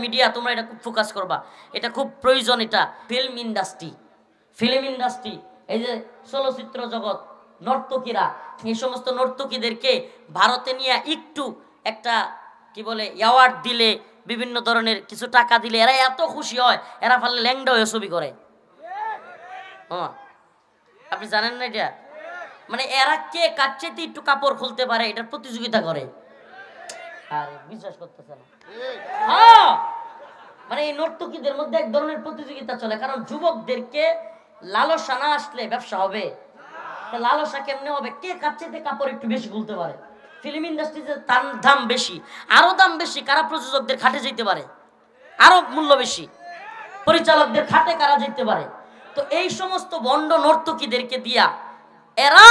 Media তোমরা এটা খুব ফোকাস করবা, এটা খুব প্রয়োজন। এটা ফিল্ম ইন্ডাস্ট্রি, এই যে চলচ্চিত্র জগৎ, নর্তকীরা, এই সমস্ত নর্তকীদেরকে ভারতে নিয়ে একটু একটা কি বলে অ্যাওয়ার্ড দিলে, বিভিন্ন ধরনের কিছু টাকা দিলে এরা এত খুশি হয়, এরা পারলে ল্যাংডা হয়ে ছবি করে। হ্যাঁ, আপনি জানেন না এটা? মানে এরা কে কাচ্চেতে একটু কাপড় খুলতে পারে এটার প্রতিযোগিতা করে। আরে বিশ্বাস করতেছে না? হ্যাঁ, মানে এই নর্তকীদের মধ্যে এক ধরনের প্রতিযোগিতা চলে, কারণ যুবকদেরকে লালসা না আসলে ব্যবসা হবে। লালসা কেমনে হবে? কে কাচ্চেতে কাপড় একটু বেশি খুলতে পারে। ফিল্ম ইন্ডাস্ট্রিতে তার দাম বেশি, আরো দাম বেশি কারা প্রযোজকদের খাটে যেতে পারে, আরো মূল্য বেশি পরিচালকদের খাটে কারা যেতে পারে। তো এই সমস্ত ভণ্ড নর্তকীদেরকে দিয়া এরা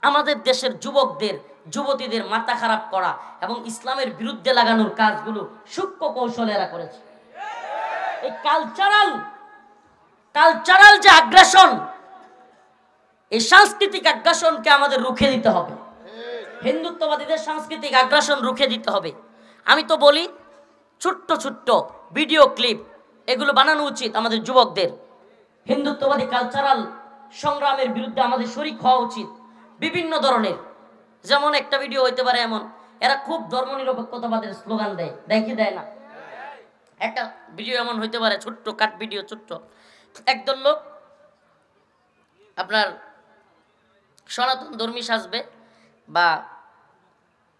আমাদের দেশের যুবকদের যুবতীদের মাথা খারাপ করা এবং ইসলামের বিরুদ্ধে লাগানোর কাজগুলো সূক্ষ্ম কৌশলে এরা করেছে। এই কালচারাল যে আগ্রাসন, এই সাংস্কৃতিক আগ্রাসনকে আমাদের রুখে দিতে হবে। হিন্দুত্ববাদীদের সাংস্কৃতিক আগ্রাসন রুখে দিতে হবে। আমি তো বলি ছোট্ট ছোট্ট ভিডিও ক্লিপ এগুলো বানানো উচিত আমাদের যুবকদের। হিন্দুত্ববাদী কালচারাল সংগ্রামের বিরুদ্ধে আমাদের শরিক হওয়া উচিত বিভিন্ন ধরনের। যেমন একটা ভিডিও হইতে পারে এমন, এরা খুব ধর্মনিরপেক্ষতাবাদের স্লোগান দেয়, কি দেয় না? একটা ভিডিও এমন হইতে পারে, ছোট্ট কাট ভিডিও, ছোট্ট একদল লোক আপনার সনাতন ধর্মী সাজবে, বা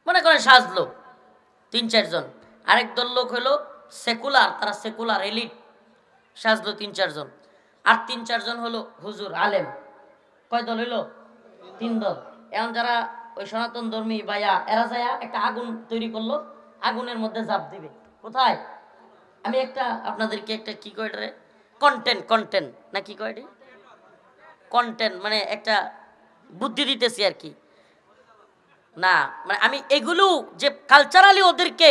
মনে করেন সাজলো ৩-৪ জন, আরেক দল লোক হলো সেকুলার, তারা সেকুলার এলিট সাজলো ৩-৪ জন, আর ৩-৪ জন হলো হুজুর আলেম। কয় দল হইলো? ৩ দল। এখন যারা ওই সনাতন ধর্মী ভাইয়া এরা যায় একটা আগুন তৈরি করলো, আগুনের মধ্যে ঝাঁপ দিবে। কোথায়? আমি একটা আপনাদেরকে একটা কি কয় রে, কন্টেন্ট না কি কয়, কন্টেন্ট মানে একটা বুদ্ধি দিতেছি আর কি। না মানে আমি এগুলো যে কালচারালি ওদেরকে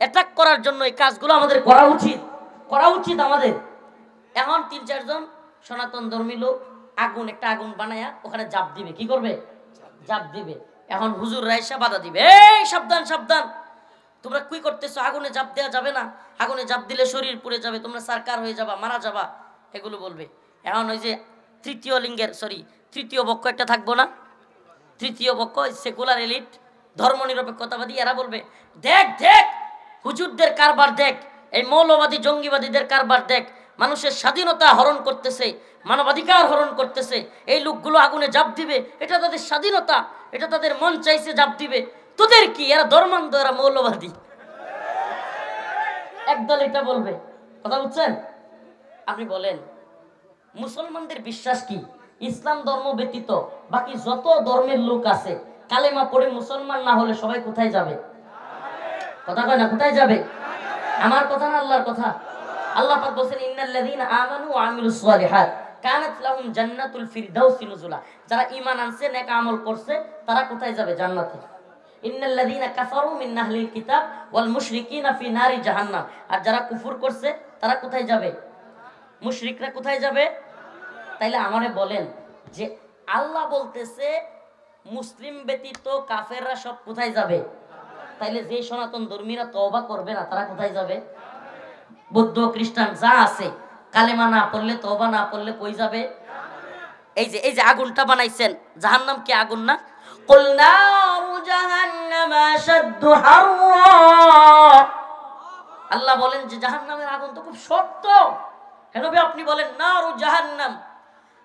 অ্যাটাক করার জন্য এই কাজগুলো আমাদের করা উচিত আমাদের। এখন ৩-৪ জন সনাতন ধর্মী লোক একটা আগুন বানায়া ওখানে ঝাঁপ দিবে। কি করবে? ঝাঁপ দিবে। এখন হুজুর রাইসা বাধা দিবে, এই সাবধান সাবধান, তোমরা কি করতেছো? আগুনে ঝাঁপ দেওয়া যাবে না, আগুনে ঝাঁপ দিলে শরীর পুড়ে যাবে, তোমরা সারকার হয়ে যাবা, মারা যাবা, এগুলো বলবে। এখন ওই যে তৃতীয় পক্ষ একটা থাকবো না, তৃতীয় পক্ষ সেকুলার এলিট ধর্মনিরপেক্ষতাবাদী, এরা বলবে দেখ হুজুরদের কারবার দেখ, এই মৌলবাদী জঙ্গিবাদীদের কারবার দেখ, মানুষের স্বাধীনতা হরণ করতেছে, মানবাধিকার হরণ করতেছে, এই লোকগুলো আগুনে ঝাঁপ দিবে, এটা তাদের স্বাধীনতা, এটা তাদের মন চাইছে ঝাঁপ দিবে, তোদের কি? এরা ধর্মান্ধ, এরা মৌলবাদী। একদল এটা বলবে, কথা বুঝছেন? আপনি বলেন মুসলমানদের বিশ্বাস কি? ইসলাম ধর্ম ব্যতীত বাকি যত ধর্মের লোক আছে কালেমা পড়ে মুসলমান না হলে সবাই কোথায় যাবে? কথা কয় না, কোথায় যাবে? আমার কথা না আল্লাহর কথা। আল্লাহ পাক বলেন ইন্নাল্লাযীনা আমানু ওয়া আমিলুস সালিহাত কানাত লাহুম জান্নাতুল ফিরদাউসি নুজুলা। যারা ঈমান আনছে, নেক আমল করছে, তারা কোথায় যাবে? জান্নাতে। ইন্নাল্লাযীনা কাফারু মিন আহলিল কিতাব ওয়াল মুশরিকিনা ফি নারি জাহান্নাম। আর যারা কুফর করছে তারা কোথায় যাবে? মুশরিকরা কোথায় যাবে? তাইলে আমারে বলেন যে আল্লাহ বলতেছে মুসলিম ব্যতীত কাফেররা সব কোথায় যাবে? তাইলে যে সনাতন ধর্মীরা তওবা করবে না তারা কোথায় যাবে? বৌদ্ধ খ্রিস্টান যা আছে কালেমা না পড়লে, তওবা না পড়লে কই যাবে? এই যে আগুনটা বানাইছেন, জাহান্নাম কি আগুন না? কুল নারু জাহান্নাম আশাদ্দু হাররা। আল্লাহ বলেন যে জাহান্নামের আগুন তো খুব শক্ত। হে নবী আপনি বলেন নারু জাহান্নাম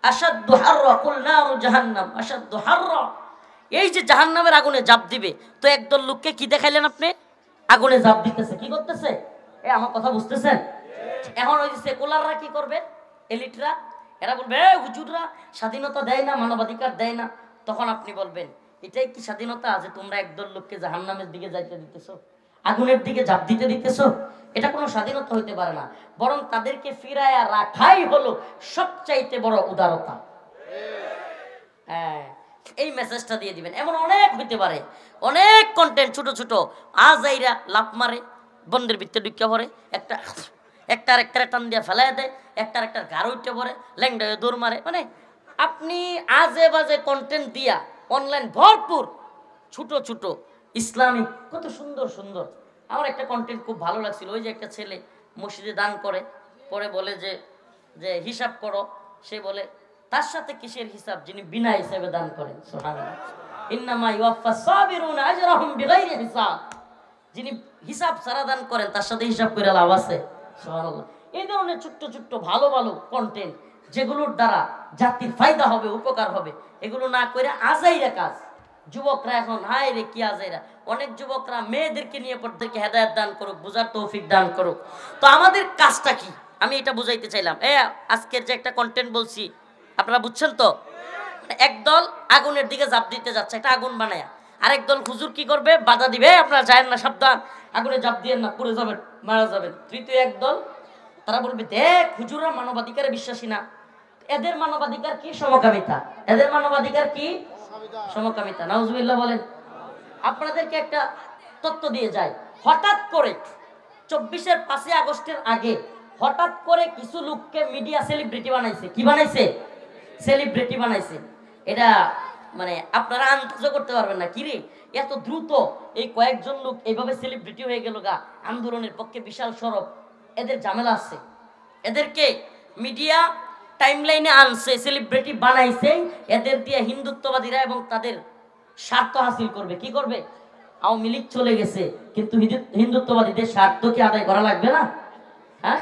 আশাদ্দু হাররা, কুল নারু জাহান্নাম আশাদ্দু হাররা। এই যে জাহান্নামের আগুনে ঝাঁপ দিবে, তো একদল লোককে কি দেখাইলেন আপনি? আগুনে ঝাঁপ দিতেছে। কি করতেছে? আমার কথা বুঝতেছেন? এখন ওই যে সেকুলাররা কি করবে? এলিটরা, এরা বলবে হুজুররা স্বাধীনতা দেয় না, মানবাধিকার দেয় না। তখন আপনি বলবেন এটাই কি স্বাধীনতা যে তোমরা একদল লোককে জাহান্নামের দিকে যাইতে দিতেছো, আগুনের দিকে ঝাঁপ দিতে দিতেছো? এটা কোনো স্বাধীনতা হইতে পারে না, বরং তাদেরকে ফিরায়া রাখাই হলো সবচাইতে বড় উদারতা। হ্যাঁ, এই মেসেজটা দিয়ে দিবেন। এমন অনেক হইতে পারে, অনেক কন্টেন্ট ছোট ছোট আজাইরা লাভ মারে, বন্ধের ভিতরে ঢুকে পড়ে, একটার টান দিয়া ফেলাই দেয়, একটার গাড় উঠে পড়ে, ল্যাংডা দৌড় মারে। মানে আপনি আজে বাজে কন্টেন্ট দিয়া অনলাইন ভরপুর ছোট ছোট ইসলামিক কত সুন্দর সুন্দর আমার একটা কন্টেন্ট খুব ভালো লাগছিল, ওই যে একটা ছেলে মসজিদে দান করে, পরে বলে যে যে হিসাব করো, সে বলে তার সাথে কিসের হিসাব, যিনি বিনা হিসাবে দান করেন। সুবহানাল্লাহ। ইন্নামা ইউয়াফফাস সাবিরুনা আজরাহুম বিগাইরি হিসাব, যিনি হিসাব ছাড়া দান করেন তার সাথে হিসাব করে লাভ আছে। সুবহানাল্লাহ। এই ধরনের ছোট্ট ছোট্ট ভালো ভালো কন্টেন্ট যেগুলোর দ্বারা জাতির ফায়দা হবে, উপকার হবে, এগুলো না করে আজাইরা কাজ। যুবকরা এখন হায় রে কি আজাইরা, অনেক যুবকরা মেয়েদেরকে নিয়ে পড়তে হেদায়েত দান করুক, বুঝার তৌফিক দান করুক। তো আমাদের কাজটা কি, আমি এটা বুঝাইতে চাইলাম। আজকের যে একটা কন্টেন্ট বলছি আপনারা বুঝছেন তো? একদল আগুনের দিকে ঝাঁপ দিতে যাচ্ছে, একটা আগুন বানায়া, আরেক দল হুজুর কি করবে, বাধা দিবে, আপনারা যায়েন না, সাবধান, আগুনে ঝাঁপ দিয়েন না, পুড়ে যাবেন, মারা যাবেন। তৃতীয় একদল তারা বলবে দেখ হুজুররা মানবাধিকারে বিশ্বাসী না, এদের মানবাধিকার কি, সমকামিতা, এদের মানবাধিকার কি, সমকামিতা। নাউজুবিল্লাহ বলেন। আপনাদেরকে একটা তথ্য দিয়ে যায়, হঠাৎ করে 24-এর 5 আগস্টের আগে হঠাৎ করে কিছু লোককে মিডিয়া সেলিব্রিটি বানাইছে। কি বানাইছে? সেলিব্রিটি বানাইছে। এটা মানে আপনারা আন্দাজ করতে পারবেন না, কিরে এত দ্রুত এই কয়েকজন লোক এইভাবে সেলিব্রিটি হয়ে গেল গা, আন্দোলনের পক্ষে বিশাল সরব। এদের ঝামেলা আছে, এদেরকে মিডিয়া টাইমলাইনে আনছে, সেলিব্রিটি বানাইছে, এদের দিয়ে হিন্দুত্ববাদীরা এবং তাদের স্বার্থ হাসিল করবে। কি করবে? আওয়ামী লীগ চলে গেছে, কিন্তু হিন্দুত্ববাদীদের স্বার্থ কি আদায় করা লাগবে না? হ্যাঁ,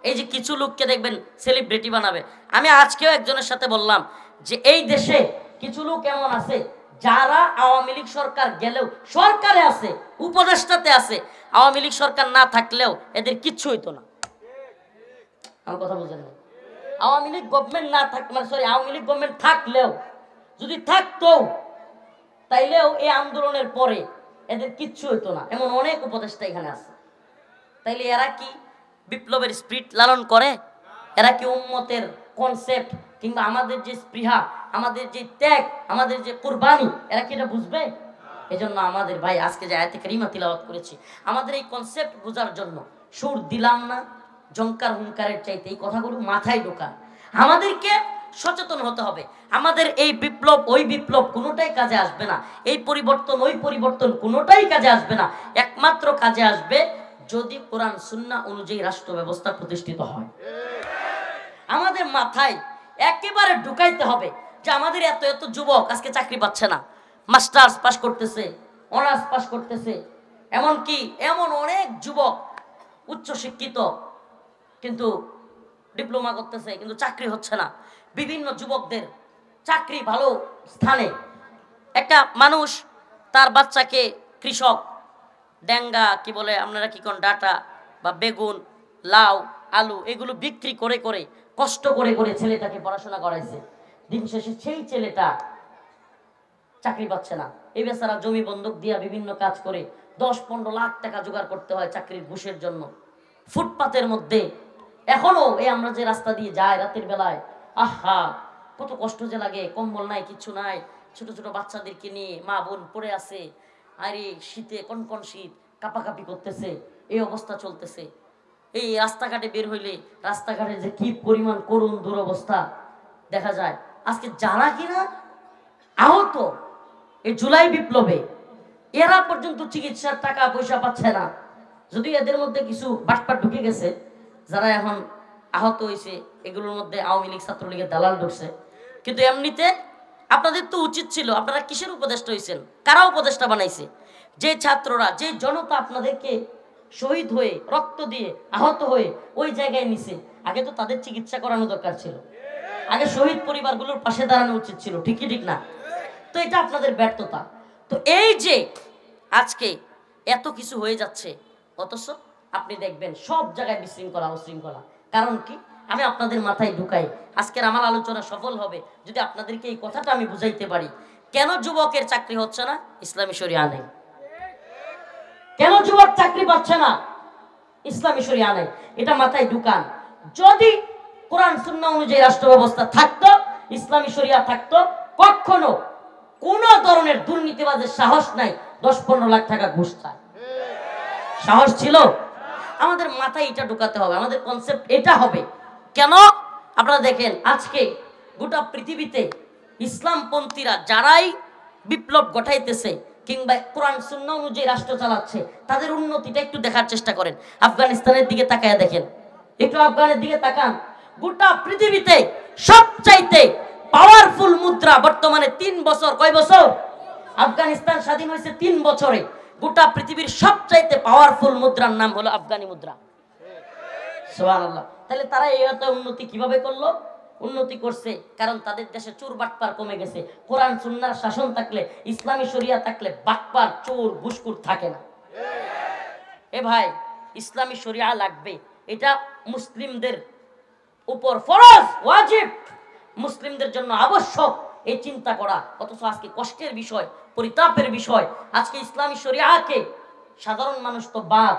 এই যে কিছু লোককে দেখবেন সেলিব্রিটি বানাবে। আমি আজকেও একজনের সাথে বললাম যে এই দেশে কিছু লোক এমন আছে যারা আওয়ামী লীগ সরকার গেলেও সরকারে আছে, উপদেষ্টাতে আছে, আওয়ামী লীগ সরকার না থাকলেও এদের কিচ্ছু হইতো না। আমার কথা বুঝেন না? আওয়ামী লীগ গভর্নমেন্ট না থাক, মানে সরি, আওয়ামী লীগ গভর্নমেন্ট থাকলেও, যদি থাকতো তাইলেও এই আন্দোলনের পরে এদের কিচ্ছু হইতো না, এমন অনেক উপদেষ্টা এখানে আছে। তাইলে এরা কি বিপ্লবের স্পিরিট লালন করে? এরা কি উম্মতের কনসেপ্ট কিংবা আমাদের যে স্পৃহা, আমাদের যে ত্যাগ, আমাদের যে কুরবানি, এরা কি এটা বুঝবে? এজন্য আমাদের ভাই আজকে যে আয়াতে কারিমা তিলাওয়াত করেছি, আমাদের এই কনসেপ্ট বোঝার জন্য সুর দিলাম না, জঙ্কার হুঙ্কারের চাইতে এই কথাগুলো মাথায় ঢোকা। আমাদেরকে সচেতন হতে হবে। আমাদের এই বিপ্লব ওই বিপ্লব কোনোটাই কাজে আসবে না, এই পরিবর্তন ওই পরিবর্তন কোনোটাই কাজে আসবে না। একমাত্র কাজে আসবে যদি কোরআন সুন্নাহ অনুযায়ী রাষ্ট্র ব্যবস্থা প্রতিষ্ঠিত হয়। আমাদের মাথায় একেবারে ঢুকাইতে হবে যে আমাদের এত এত যুবক আজকে চাকরি পাচ্ছে না, মাস্টার্স পাস করতেছে, অনার্স পাস করতেছে, এমনকি এমন অনেক যুবক উচ্চ শিক্ষিত কিন্তু ডিপ্লোমা করতেছে কিন্তু চাকরি হচ্ছে না। বিভিন্ন যুবকদের চাকরি ভালো স্থানে, একটা মানুষ তার বাচ্চাকে কৃষক ডেঙ্গা কি বলে আপনারা কি কোন ডাটা বা বেগুন, লাউ, আলু এগুলো বিক্রি করে করে কষ্ট করে করে ছেলেটাকে পড়াশোনা করাইছে, দিন শেষে সেই ছেলেটা চাকরি পাচ্ছে না। এই বেচারা জমি বন্ধক দিয়া বিভিন্ন কাজ করে 10-15 লাখ টাকা জোগাড় করতে হয় চাকরির ঘুষের জন্য। ফুটপাতের মধ্যে এখনো এই আমরা যে রাস্তা দিয়ে যাই রাতের বেলায়, আহা কত কষ্ট যে লাগে, কম্বল নাই, কিছু নাই, ছোট ছোট বাচ্চাদেরকে নিয়ে মা বোন পড়ে আছে, আরে শীতে কনকন শীত, কাঁপাকাঁপি করতেছে, এই অবস্থা চলতেছে। এই রাস্তাঘাটে বের হইলে রাস্তাঘাটে যে কি পরিমাণ করুণ দুরবস্থা দেখা যায়। আজকে যারা কিনা আহত এই জুলাই বিপ্লবে, এরা পর্যন্ত চিকিৎসার টাকা পয়সা পাচ্ছে না। যদি এদের মধ্যে কিছু বাটপাট ঢুকে গেছে, যারা এখন আহত হয়েছে এগুলোর মধ্যে আওয়ামী লীগ ছাত্রলীগের দালাল ঢুকছে। কিন্তু এমনিতে আপনাদের তো উচিত ছিল, আপনারা কিসের উপদেষ্টা হয়েছেন? কারা উপদেষ্টা বানাইছে? যে ছাত্ররা, যে জনতা আপনাদেরকে শহীদ হয়ে রক্ত দিয়ে আহত হয়ে ওই জায়গায় নিছে, আগে তো তাদের চিকিৎসা করানো দরকার ছিল, আগে শহীদ পরিবারগুলোর পাশে দাঁড়ানো উচিত ছিল, ঠিক কি ঠিক না? তো এটা আপনাদের ব্যর্থতা। তো এই যে আজকে এত কিছু হয়ে যাচ্ছে, অথচ আপনি দেখবেন সব জায়গায় বিশৃঙ্খলা উশৃঙ্খলা। কারণ কি? আমি আপনাদের মাথায় ঢুকাই, আজকের আমার আলোচনা সফল হবে যদি আপনাদেরকে এই কথাটা আমি বুঝাইতে পারি। কেন যুবকের চাকরি হচ্ছে না? ইসলামী শরিয়া নেই। কেন যুবক চাকরি পাচ্ছে না? ইসলামী শরিয়া নেই। এটা মাথায় ঢুকান। যদি কোরআন সুন্নাহ অনুযায়ী রাষ্ট্র ব্যবস্থা থাকতো, ইসলামী শরিয়া থাকতো, কখনো কোন ধরনের দুর্নীতিবাজের সাহস নাই 10-15 লাখ টাকা ঘুষ চায়। সাহস ছিল? আমাদের মাথায় এটা ঢুকাতে হবে, আমাদের কনসেপ্ট এটা হবে। কেন? আপনারা দেখেন আজকে গোটা পৃথিবীতে ইসলামপন্থীরা যারাই বিপ্লব ঘটাইতেছে কিংবা কোরআন সুন্নাহ অনুযায়ী রাষ্ট্র চালাচ্ছে, তাদের উন্নতিটা একটু দেখার চেষ্টা করেন। আফগানিস্তানের দিকে তাকায় দেখেন, একটু আফগানের দিকে তাকান। গোটা পৃথিবীতে সবচাইতে পাওয়ারফুল মুদ্রা বর্তমানে 3 বছর, কয় বছর? আফগানিস্তান স্বাধীন হয়েছে 3 বছরে। গোটা পৃথিবীর সবচাইতে পাওয়ারফুল মুদ্রার নাম হলো আফগানি মুদ্রা। সুবহানাল্লাহ। তাহলে তারা এই এত উন্নতি কিভাবে করলো? উন্নতি করছে কারণ তাদের দেশে চোর বাটপার কমে গেছে। কোরআন সুন্নাহর শাসন থাকলে, ইসলামী শরিয়া থাকলে বাটপার, চোর, ঘুষখোর থাকে না। এ ভাই, ইসলামী শরিয়া লাগবে, এটা মুসলিমদের উপর ফরজ, ওয়াজিব, মুসলিমদের জন্য আবশ্যক এই চিন্তা করা। অথচ আজকে কষ্টের বিষয়, পরিতাপের বিষয়, আজকে ইসলামী শরিয়াকে সাধারণ মানুষ তো বাদ,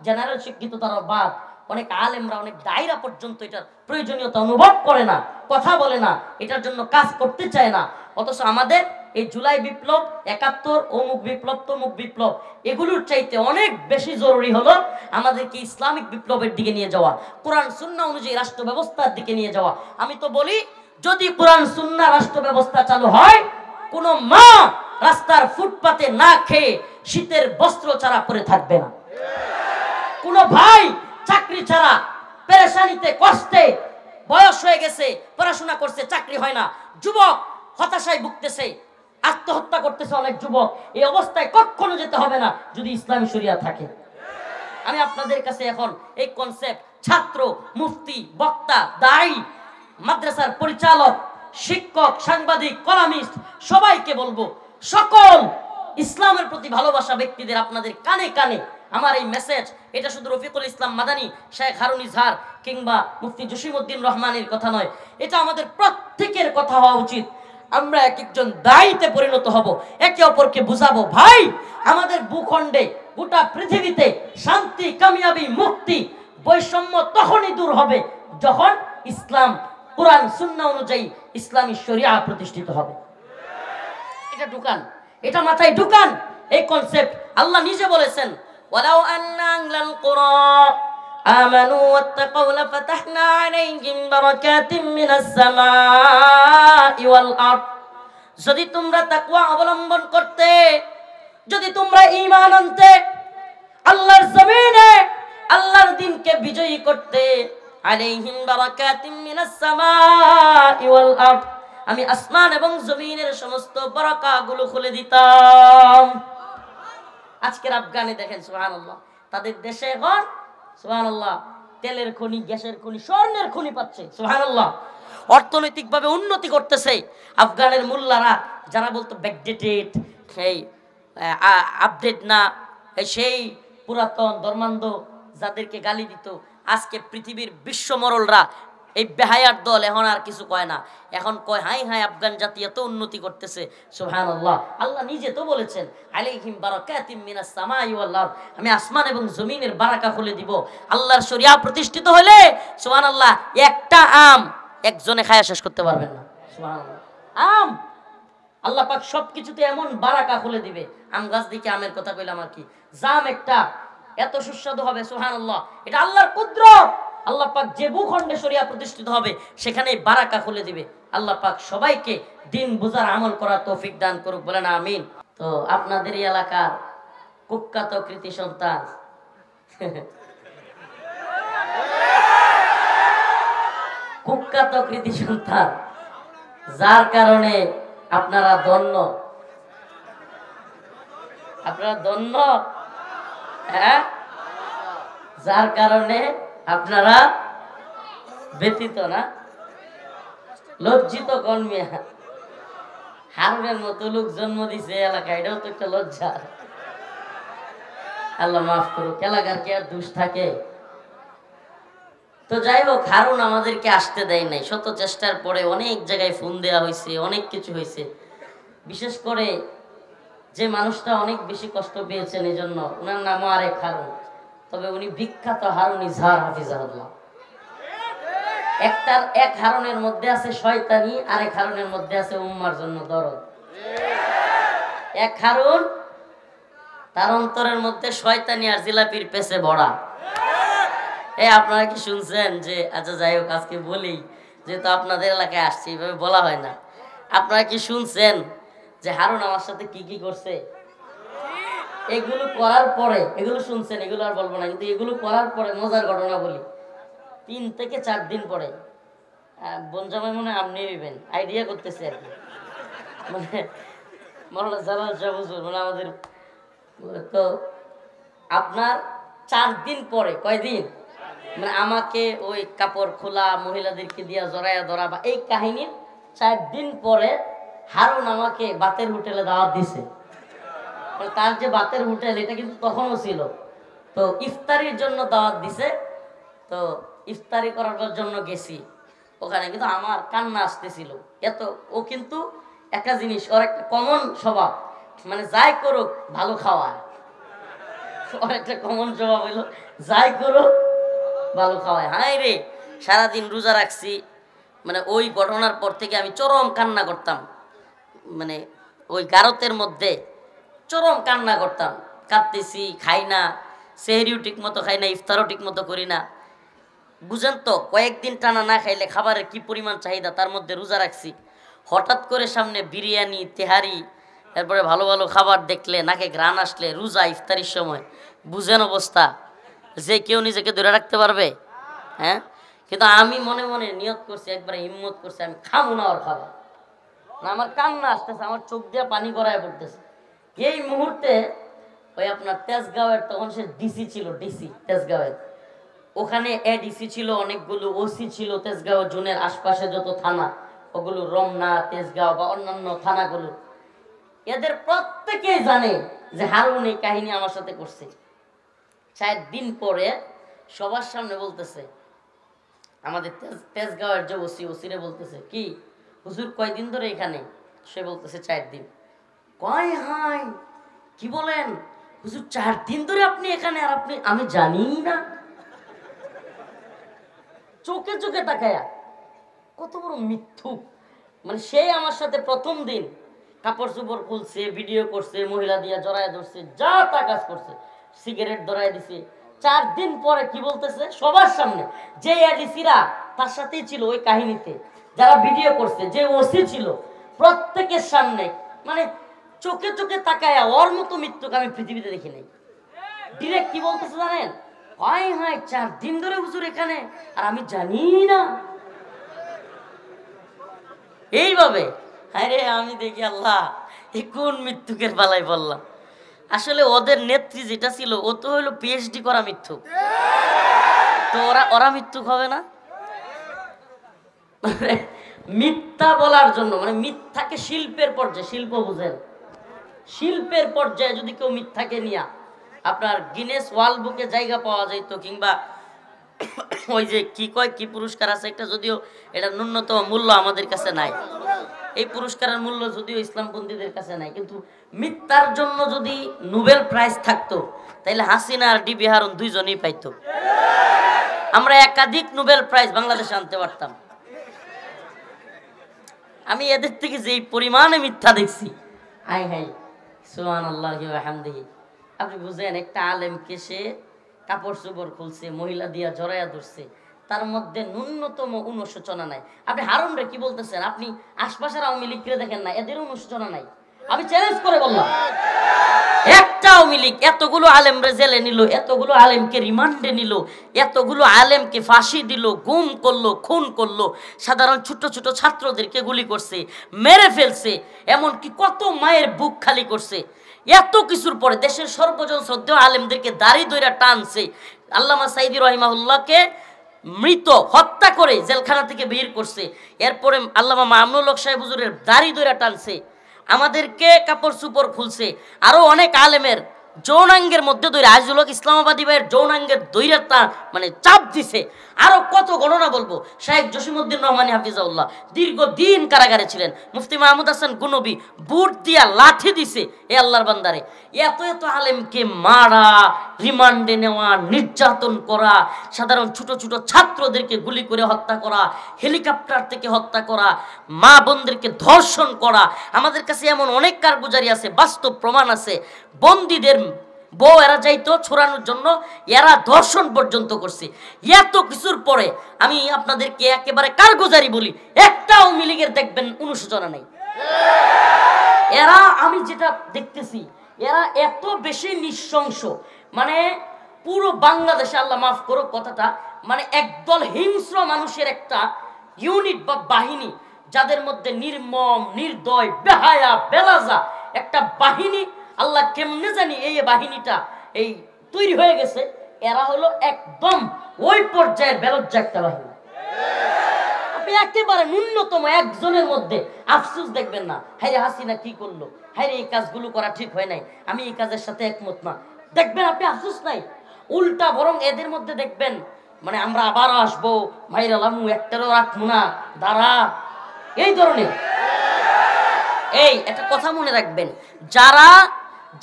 জেনারেল শিক্ষিত তারা বাদ, অনেক আলেমরা, অনেক দায়রা পর্যন্ত এটার প্রয়োজনীয়তা অনুভব করে না, কথা বলে না, এটার জন্য কাজ করতে চায় না। অথচ আমাদের এই জুলাই বিপ্লব, 71, অমুক বিপ্লব, তমুক বিপ্লব, এগুলোর চাইতে অনেক বেশি জরুরি হলো আমাদেরকে ইসলামিক বিপ্লবের দিকে নিয়ে যাওয়া, কোরআন সুন্নাহ অনুযায়ী রাষ্ট্র ব্যবস্থার দিকে নিয়ে যাওয়া। আমি তো বলি, যদি কোরআন সুন্নাহ রাষ্ট্র ব্যবস্থা চালু হয়, কোনো মা রাস্তার ফুটপাতে না খেয়ে শীতের বস্ত্র ছাড়া পরে থাকবে না। কোনো ভাই চাকরি ছাড়া পেরেশানিতে, কষ্টে, বয়স হয়ে গেছে, পড়াশোনা করছে, চাকরি হয় না, যুবক হতাশায় ভুগতেছে, আত্মহত্যা করতেছে অনেক যুবক। এই অবস্থায় কখনো যেতে হবে না যদি ইসলামী শরিয়া থাকে। আমি আপনাদের কাছে এখন এই কনসেপ্ট, ছাত্র, মুফতি, বক্তা, দায়ী, মাদ্রাসার পরিচালক, শিক্ষক, সাংবাদিক, কলামিস্ট, সবাইকে বলবো, সকল ইসলামের প্রতি ভালোবাসা ব্যক্তিদের আপনাদের কানে কানে আমার এই মেসেজ। এটা শুধু রফিকুল ইসলাম মাদানী, শেখ হারুন ইজহার কিংবা মুফতি জসিমউদ্দিন রহমানের কথা নয়, এটা আমাদের প্রত্যেকের কথা হওয়া উচিত। আমরা এক একজন দায়ীতে পরিণত হব, একে অপরকে বুঝাবো, ভাই আমাদের ভূখণ্ডে, গোটা পৃথিবীতে শান্তি, কামিয়াবি, মুক্তি, বৈষম্য তখনই দূর হবে যখন ইসলাম, কোরআন সুন্নাহ অনুযায়ী ইসলামী শরিয়া প্রতিষ্ঠিত হবে। এটা ঢুকান, এটা মাথায় ঢুকান, এই কনসেপ্ট। আল্লাহ নিজে বলেছেন, ওয়ালাউ আন্না আহলাল কুরা আমানু ওয়াত্তাকাউ লাফাতাহনা আলাইহিম বারাকাতিম মিনাস সামাই ওয়াল আরদ। যদি তোমরা তাকওয়া অবলম্বন করতে, যদি তোমরা ঈমান আনতে, আল্লাহর জমিনে আল্লাহর দ্বীনকে বিজয়ী করতে, আলাইহিম বারাকাতিম মিনাস সামাই ওয়াল আরদ, আমি আসমান এবং জমিনের সমস্ত বারাকাগুলো খুলে দিতাম। আজকের আফগানে দেখেন, সুবহানাল্লাহ, তাদের দেশে এখন সুবহানাল্লাহ তেলের খনি, গ্যাসের খনি, স্বর্ণের খনি পাচ্ছে, সুবহানাল্লাহ, অর্থনৈতিকভাবে উন্নতি করতেছে। আফগানের মোল্লারা যারা বলতো ব্যাকডেটেড, সেই আপডেট না, সেই পুরাতন ধর্মান্ধ যাদেরকে গালি দিত, আজকে পৃথিবীর বিশ্বমরলরা, এই বেহায়ার দল এখন আর কিছু কয় না, এখন কয় হাই হাই আফগান জাতি এত উন্নতি করতেছে, সুবহানাল্লাহ। আল্লাহ নিজে তো বলেছেন, আলাইহিম বারাকাতিম মিনাস সামাই ওয়াল আরদ, আমি আসমান এবং জমিনের বারাকা খুলে দিব। আল্লাহর শরিয়া প্রতিষ্ঠিত হলে সুবহানাল্লাহ একটা আম একজনে খায়া শেষ করতে পারবেন না, সুবহানাল্লাহ। আম আল্লাহ পাক সবকিছুতে এমন বারাকা খুলে দিবে। আম গাছ দিকে আমের কথা কইলাম আর কি, জাম একটা এত সুস্বাদু হবে, সুবহানাল্লাহ, এটা আল্লাহর কুদরত। আল্লাহ পাক যে ভূখণ্ডে শরিয়া প্রতিষ্ঠিত হবে সেখানে বারাকা খুলে দিবে। আল্লাহ পাক সবাইকে দিন বুঝার আমল করার তৌফিক দান করুক, বলেন আমিন। তো আপনাদের এই এলাকার কুখ্যাত কৃতি সন্তান কুখ্যাত কৃতি সন্তান, যার কারণে আপনারা ধন্য, আপনারা ধন্য, হ্যাঁ, যার কারণে আপনারা ব্যতীত না, লজ্জিত কর্মী। হারুনের মতো লোক জন্ম দিছে এলাকায়, এটাও তো একটা লজ্জা। আল্লাহ মাফ করুক, এলাকার কি আর দোষ থাকে? তো যাই হোক, হারুন আমাদেরকে আসতে দেয় নাই। শত চেষ্টার পরে অনেক জায়গায় ফোন দেওয়া হয়েছে, অনেক কিছু হয়েছে। বিশেষ করে যে মানুষটা অনেক বেশি কষ্ট পেয়েছেন, এই জন্য ওনার নামও আরেক হারুন, তবে উনি বিখ্যাত হারুন ইজহার হাফিজাহুল্লাহ। এক হারুনের মধ্যে আছে শয়তানি, আরেক হারুনের মধ্যে আছে উম্মার জন্য দরদ। এক হারুন, তার অন্তরের মধ্যে শয়তানি আর জিলাপির পেছে ভরা। আপনারা কি শুনছেন যে, আচ্ছা যাই হোক, আজকে বলি, যেহেতু আপনাদের এলাকায় আসছে, এইভাবে বলা হয় না। আপনারা কি শুনছেন যে হারুন আমার সাথে কি কি করছে? এগুলো করার পরে, এগুলো শুনছেন, এগুলো আর বলবো না, কিন্তু এগুলো করার পরে মজার ঘটনা বলি। 3 থেকে 4 দিন পরে বোন জামাই মনে হয় আপনি নেবেন আইডিয়া করতেছে আর কি, মানে মৌলানা জালাল শাহ হুজুর মানে আমাদের, তো আপনার 4 দিন পরে, কয়দিন মানে আমাকে ওই কাপড় খোলা মহিলাদেরকে দিয়া জড়াইয়া ধরা বা এই কাহিনীর 4 দিন পরে হারুন আমাকে বাতের হোটেলে দাওয়াত দিছে। তার যে বাতের হোটেল এটা কিন্তু তখনও ছিল, তো ইফতারির জন্য দাওয়াত দিছে। তো ইফতারি করার জন্য গেছি ওখানে, কিন্তু আমার কান্না আসতেছিল এত। ও কিন্তু একটা জিনিস, ওর একটা কমন স্বভাব, মানে যাই করুক ভালো খাওয়ায়। ওর একটা কমন স্বভাব হইলো যাই করুক ভালো খাওয়ায়। হায় রে, সারাদিন রোজা রাখছি, মানে ওই ঘটনার পর থেকে আমি চরম কান্না করতাম, মানে ওই গারতের মধ্যে চরম কান্না করতাম, কাঁদতেছি, খাই না, সেহরিও ঠিক মতো খাই না, ইফতারও ঠিক মতো করি না। বুঝেন তো, কয়েকদিন টানা না খাইলে খাবারের কি পরিমাণ চাহিদা, তার মধ্যে রোজা রাখছি। হঠাৎ করে সামনে বিরিয়ানি, তেহারি, এরপরে ভালো ভালো খাবার দেখলে, নাকে ঘ্রাণ আসলে, রোজা ইফতারির সময় বুঝেন অবস্থা, যে কেউ নিজেকে ধরে রাখতে পারবে? হ্যাঁ, কিন্তু আমি মনে মনে নিয়ত করছি, একবারে হিম্মত করছি, আমি খাবো না ওর খাবার। না, আমার কান্না আসতেছে, আমার চোখ দিয়ে পানি গড়ায় পড়তেছে। এই মুহূর্তে ওই আপনার তেজগাঁওয়ের, তখন সে ডিসি ছিল, ডিসি তেজগাঁওয়ের, ওখানে এডিসি ছিল অনেকগুলো, ওসি ছিল তেজগাঁও জোনের আশপাশে যত থানা, ওগুলো রমনা, তেজগাঁও বা অন্যান্য থানাগুলো, এদের প্রত্যেকেই জানে যে হারুন এই কাহিনী আমার সাথে করছে। 4 দিন পরে সবার সামনে বলতেছে, আমাদের তেজগাঁওয়ের যে ওসি, ওসিরে বলতেছে, কি হুজুর কয়দিন ধরে এখানে? সে বলতেছে 4 দিন। কয় হাই, কি বলেন হুজুর 4 দিন ধরে আপনি এখানে? আর আপনি, আমি জানি না। চোখে চোখে তাকায়া, কত বড় মিথ্যুক। মানে সে আমার সাথে প্রথম দিন কাপড় চোপড় খুলছে, ভিডিও করছে, মহিলা দিয়া জড়ায় ধরছে, যা তা কাজ করছে, সিগারেট ধরায় দিছে। 4 দিন পরে কি বলতেছে সবার সামনে, যে এডিসিরা তার সাথেই ছিল ওই কাহিনীতে, যারা ভিডিও করছে, যে ওসি ছিল, প্রত্যেকের সামনে, মানে চোখে চোখে তাকায়া, ওর মতো মৃত্যুক আমি পৃথিবীতে দেখি নাই। ডিরেক্ট কি বলতেছে জানেন? হায় হায়, 4 দিন ধরে হুজুর এখানে, আর আমি জানি না। এইভাবে, হ্যাঁ রে, আমি দেখি আল্লাহ এই কোন মৃত্যুকের পালাই বললাম। আসলে ওদের নেত্রী যেটা ছিল, ও তো হইলো পিএইচডি করা মিথ্যুক, তো ওরা মিথ্যুক হবে না? মিথ্যা বলার জন্য, মানে মিথ্যাকে শিল্পের পর্যায়ে, শিল্প বুঝেন, শিল্পের পর্যায়ে যদি কেউ মিথ্যাকে নিয়া আপনার গিনেস ওয়ার্ল্ড বুকে জায়গা পাওয়া যাইতো, কিংবা ওই যে কি কয়, কি পুরস্কার আছে একটা, যদিও এটা ন্যূনতম মূল্য আমাদের কাছে নাই, এই পুরস্কারের মূল্য যদিও ইসলামপন্থীদের কাছে নাই, কিন্তু মিথ্যার জন্য যদি নোবেল প্রাইজ থাকতো, তাইলে হাসিনা আর ডিবি হারুন দুইজনেই পাইতো। আমরা একাধিক নোবেল প্রাইজ বাংলাদেশে আনতে পারতাম। আমি এদের থেকে যে পরিমাণে মিথ্যা দেখছি, হাই হাই, সুবহানাল্লাহি ওয়া হামদিহি। আপনি বুঝেন, একটা আলেমকে সে কাপড় চোপড় খুলছে, মহিলা দিয়া জড়াইয়া ধরছে, তার মধ্যে ন্যূনতম অনুশোচনা নাই। আপনি হারুন রে কি বলতেছেন? আপনি আশপাশের আওয়ামী লীগকে দেখেন না, এদের অনুশোচনা নাই? আমি চ্যালেঞ্জ করে বললাম, একটা আওয়ামী লীগ এতগুলো আলেমরে জেলে নিল, এতগুলো আলেমকে রিমান্ডে নিল, এতগুলো আলেমকে ফাঁসি দিল, গুম করলো, খুন করলো, সাধারণ ছোট ছোট ছাত্রদেরকে গুলি করছে, মেরে ফেলছে, এমনকি কত মায়ের বুক খালি করছে। এত কিছুর পরে দেশের সর্বজন শ্রদ্ধেয় আলেমদেরকে দাড়ি দইরা টানছে, আল্লামা সাইদি রহিমাহুল্লাহকে মৃত হত্যা করে জেলখানা থেকে বের করছে, এরপরে আল্লামা মামুনুল হক সাহেব হুজুরের দাড়ি দইরা টানছে, আমাদেরকে কাপড় চোপড় খুলছে, আরো অনেক আলেমের যৌনাঙ্গের মধ্যে দইরা, আজিজুল হক ইসলামাবাদী ভাইয়ের যৌনাঙ্গের দইরা মানে চাপ দিছে। আরো কত গণনা বলবো। শাইখ জসিমউদ্দিন রহমানী হাফিজাউল্লাহ দীর্ঘদিন কারাগারে ছিলেন। মুফতি মাহমুদ হাসান গুনবী বুট দিয়া লাঠি দিছে এ আল্লাহর বান্দারে। এত এত আলেমকে মারা, রিমান্ডে নেওয়া, নির্যাতন করা, সাধারণ ছোট ছোট ছাত্রদেরকে গুলি করে হত্যা করা, হেলিকপ্টার থেকে হত্যা করা, মা বোনদেরকে ধর্ষণ করা। আমাদের কাছে এমন অনেক কারগুজারি আছে, বাস্তব প্রমাণ আছে। বন্দীদের বউ এরা যাইতো ছড়ানোর জন্য, এরা ধর্ষণ পর্যন্ত করছে। এত কিছুর পরে আমি আপনাদেরকে একেবারে কারগুজারি বলি, একটা আওয়ামী লীগের দেখবেন অনুশোচনা নেই। এরা, আমি যেটা দেখতেছি, এরা এত বেশি নৃশংস, মানে পুরো বাংলাদেশে, আল্লাহ মাফ করো কথাটা, মানে একদল হিংস্র মানুষের একটা ইউনিট বা বাহিনী, যাদের মধ্যে নির্মম, নির্দয়, বেহায়া, বেলাজা একটা বাহিনী। আল্লাহ কেমনে জানি এই বাহিনীটা এই তৈরি হয়ে গেছে। এরা হলো একদম ওই পর্যায়ের বেলজ্জা একটা বাহিনী। আপনি একেবারে ন্যূনতম একজনের মধ্যে আফসোস দেখবেন না, হায়রে হাসিনা কি করলো, হায়রে এই কাজগুলো করা ঠিক হয় নাই, আমি এই কাজের সাথে একমত না, দেখবেন আপনি আফসোস নাই। উল্টা বরং এদের মধ্যে দেখবেন মানে আমরা আবার আসবো, ভাইরা লামু একটারও রাখবো না, দাঁড়া, এই ধরনের। এই একটা কথা মনে রাখবেন, যারা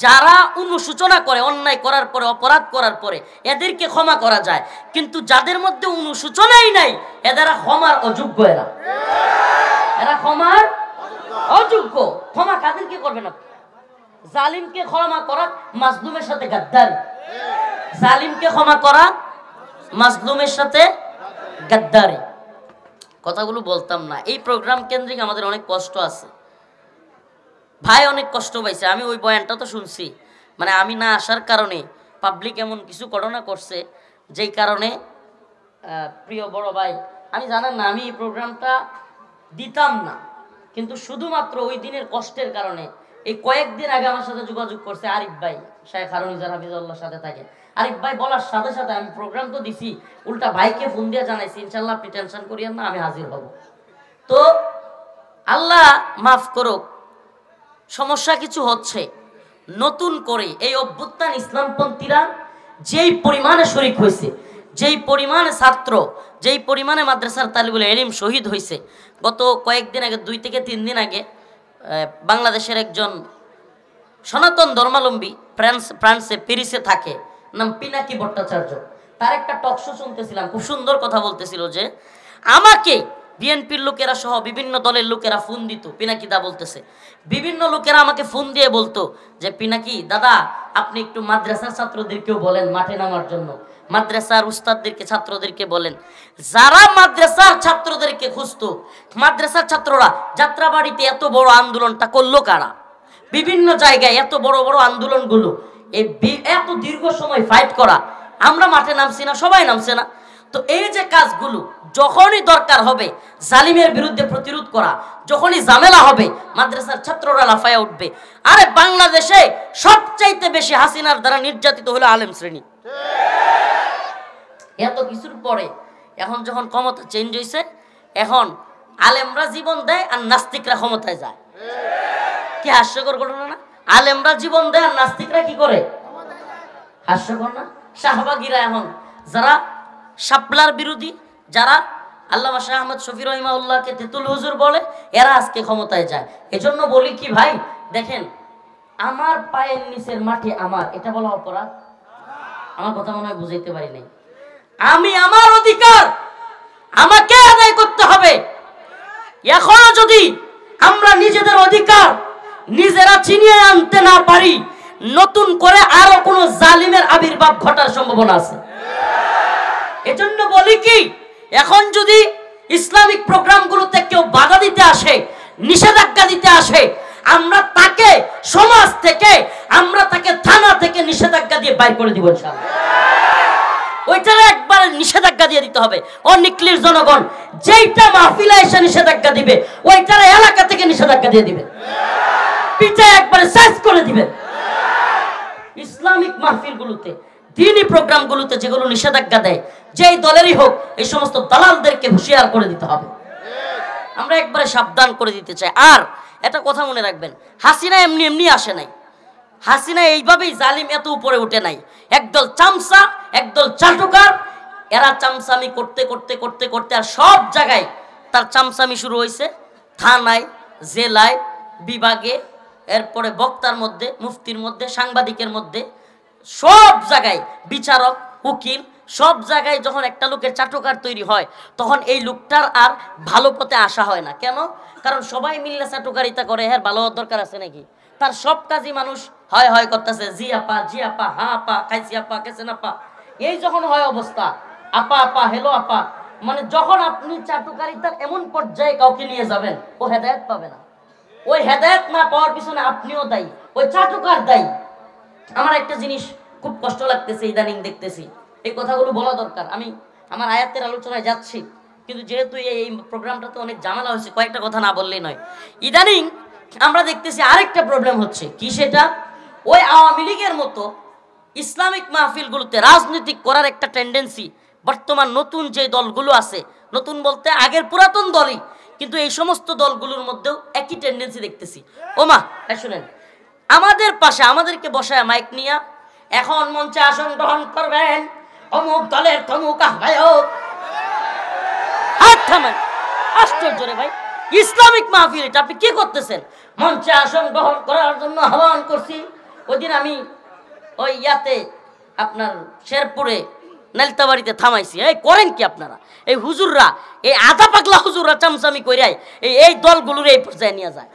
যারা অনুশোচনা করে, অন্যায় করার পরে, অপরাধ করার পরে এদেরকে ক্ষমা করা যায়, কিন্তু যাদের মধ্যে অনুশোচনাই নাই এরা ক্ষমার অযোগ্য। এরা ক্ষমার অযোগ্য। ক্ষমা কাদেরকে করবেন আপনি? জালিমকে ক্ষমা করা মাজলুমের সাথে গাদ্দারি। জালিমকে ক্ষমা করা মাজলুমের সাথে গাদ্দারি। কথাগুলো বলতাম না, এই প্রোগ্রাম কেন্দ্রিক আমাদের অনেক কষ্ট আছে, ভাই অনেক কষ্ট পাইছে। আমি ওই বয়ানটা তো শুনছি, মানে আমি না আসার কারণে পাবলিক এমন কিছু ঘটনা করছে যেই কারণে প্রিয় বড় ভাই, আমি জানেন না আমি এই প্রোগ্রামটা দিতাম না, কিন্তু শুধুমাত্র ওই দিনের কষ্টের কারণে এই কয়েকদিন আগে আমার সাথে যোগাযোগ করছে আরিফ ভাই, শেখ হারুনিজার হাফিজুল্লাহর সাথে থাকে। আরিফ ভাই বলার সাথে সাথে আমি প্রোগ্রাম তো দিছি, উল্টা ভাইকে ফোন দিয়ে জানাইছি ইনশাল্লাহ আপনি টেনশন করিয়েন না, আমি হাজির হব। তো আল্লাহ মাফ করুক, সমস্যা কিছু হচ্ছে। নতুন করে এই অভ্যুত্থান ইসলামপন্থীরা যেই পরিমাণে শরিক হয়েছে, যেই পরিমাণে ছাত্র, যেই পরিমাণে মাদ্রাসার তালিবুল ইলম শহীদ হয়েছে, গত কয়েকদিন আগে, 2 থেকে 3 দিন আগে বাংলাদেশের একজন সনাতন ধর্মাবলম্বী ফ্রান্সে প্যারিসে থাকে, নাম পিনাকি ভট্টাচার্য, তার একটা টকশো শুনতেছিলাম, খুব সুন্দর কথা বলতেছিল যে আমাকে বিএনপির লোকেরা সহ বিভিন্ন দলের লোকেরা ফোন দিত। পিনাকি দা বলতেছে বিভিন্ন লোকেরা আমাকে ফোন দিয়ে বলতো যে পিনাকি দাদা আপনি একটু মাদ্রাসার ছাত্রদেরকেও বলেন মাঠে নামার জন্য, মাদ্রাসার উস্তাদদেরকে, ছাত্রদেরকে বলেন। যারা মাদ্রাসার ছাত্রদেরকে খুঁজতো, মাদ্রাসার ছাত্ররা যাত্রাবাড়িতে এত বড় আন্দোলনটা করলো কারা? বিভিন্ন জায়গায় এত বড় বড় আন্দোলনগুলো, এই এত দীর্ঘ সময় ফাইট করা, আমরা মাঠে নামছি না? সবাই নামছে না? তো এই যে কাজগুলো যখনই দরকার হবে জালিমের বিরুদ্ধে প্রতিরোধ করা, যখনই ঝামেলা হবে মাদ্রাসার ছাত্ররা লাফায়া উঠবে। আরে বাংলাদেশে সবচাইতে বেশি হাসিনার দ্বারা নির্যাতিত হলো আলেম শ্রেণী। এত কিছুর পরে এখন যখন ক্ষমতা চেঞ্জ হয়েছে, এখন আলেমরা জীবন দেয় আর নাস্তিকরা ক্ষমতায় যায়। কি হাস্যকর ঘটনা না? আলেমরা জীবন দেয় আর নাস্তিকরা কি করে? হাস্যকর না? শাহবাগীরা এখন যারা শাপলার বিরোধী, যারা আল্লামা শাহ আহমদ শফি রহিমাউল্লাহকে তেতুল হুজুর বলে, এরা আজকে ক্ষমতায় যায়। এজন্য বলি কি ভাই, দেখেন আমার পায়ের নিচের মাটি আমার, এটা বলা অপরাধ? আমার কথা মনে হয় বুঝাইতে পারি নাই। আমি আমার অধিকার আমাকে আদায় করতে হবে। এখনো যদি আমরা নিজেদের অধিকার নিজেরা ছিনিয়ে আনতে না পারি, নতুন করে আরো কোন জালিমের আবির্ভাব ঘটার সম্ভাবনা আছে। এজন্য বলি কি, এখন যদি ইসলামিক প্রোগ্রামগুলোতে কেউ বাধা দিতে আসে, নিষেধাজ্ঞা দিতে আসে, আমরা তাকে সমাজ থেকে, আমরা তাকে থানা থেকে নিষেধাজ্ঞা দিয়ে বাইর করে দিব ইনশাআল্লাহ। ওইটারে একবার নিষেধাজ্ঞা দিয়ে দিতে হবে। ও নিকলির জনগণ যেইটা মাহফিলে এসে নিষেধাজ্ঞা দিবে, ওইটারে এলাকা থেকে নিষেধাজ্ঞা দিয়ে দিবেন, পিঠে একবারে শেষ করে দিবেন। ইসলামিক মাহফিলগুলোতে, দ্বীনি প্রোগ্রামগুলোতে যেগুলো নিষেধাজ্ঞা দেয়, যেই দলেরই হোক, এই সমস্ত দালালদেরকে হুঁশিয়ার করে দিতে হবে। আমরা একবারে সাবধান করে দিতে চাই। আর একটা কথা মনে রাখবেন, হাসিনা এমনি এমনি আসে নাই। হাসিনা এইভাবেই জালিম এত উপরে উঠে নাই। একদল চামচা, একদল চাটুকার, এরা চামচামি করতে করতে করতে করতে আর সব জায়গায় তার চামচামি শুরু হয়েছে। থানায়, জেলায়, বিভাগে, এরপরে বক্তার মধ্যে, মুফতির মধ্যে, সাংবাদিকের মধ্যে, সব জায়গায় বিচারক, উকিল, সব জায়গায় যখন একটা লোকের চাটুকার তৈরি হয়, তখন এই লোকটার আর ভালো পথে আসা হয় না। কেন? কারণ সবাই মিললে চাটুকারিতা করে, হ্যাঁ ভালো হওয়ার দরকার আছে নাকি? তার সব কাজই মানুষ হয় হয় করতেছে, জি আপা, জি আপা, হা আপা, খাইছি আপা, কেছেন আপা, এই যখন হয় অবস্থা, আপা আপা, হেলো আপা, মানে যখন আপনি চাটুকারিতার এমন পর্যায়ে কাউকে নিয়ে যাবেন, ও হেদায়েত পাবে না। ওই হেদায়েত না পাওয়ার পিছনে আপনিও দায়ী, ওই চাটুকার দায়ী। আমার একটা জিনিস খুব কষ্ট লাগতেছে, ইদানিং দেখতেছি, এই কথাগুলো বলা দরকার। আমি আমার আয়াতের আলোচনায় যাচ্ছি, কিন্তু যেহেতু এই প্রোগ্রামটাতে অনেক ঝামেলা হয়েছে, কয়েকটা কথা না বললেই নয়। ইদানিং আমরা দেখতেছি আরেকটা প্রবলেম হচ্ছে, কি সেটা? ওই আওয়ামী লীগের মতো ইসলামিক মাহফিলগুলোতে রাজনীতি করার একটা টেন্ডেন্সি বর্তমান নতুন যে দলগুলো আছে, নতুন বলতে আগের পুরাতন দলই, কিন্তু এই সমস্ত দলগুলোর মধ্যেও একই টেন্ডেন্সি দেখতেছি। ওমা শুনেন, আমাদের পাশে আমাদেরকে বসায় মাইক নিয়ে এখন মঞ্চে আসন গ্রহণ করবেন অমুক দলের তমুক আহ্বায়ক। আশ্চর্য রে ভাই, ইসলামিক মাহফিল এটা আপনি কি করতেছেন? মঞ্চে আসন গ্রহণ করার জন্য আহ্বান করছি। ওই দিন আমি ওই ইয়াতে আপনার শেরপুরে নেলতাবাড়িতে থামাইছি। এই করেন কি আপনারা? এই হুজুররা, এই আধা পাগলা হুজুররা চামচামি কইরাই এই দলগুলোর এই পর্যায়ে নিয়ে যায়।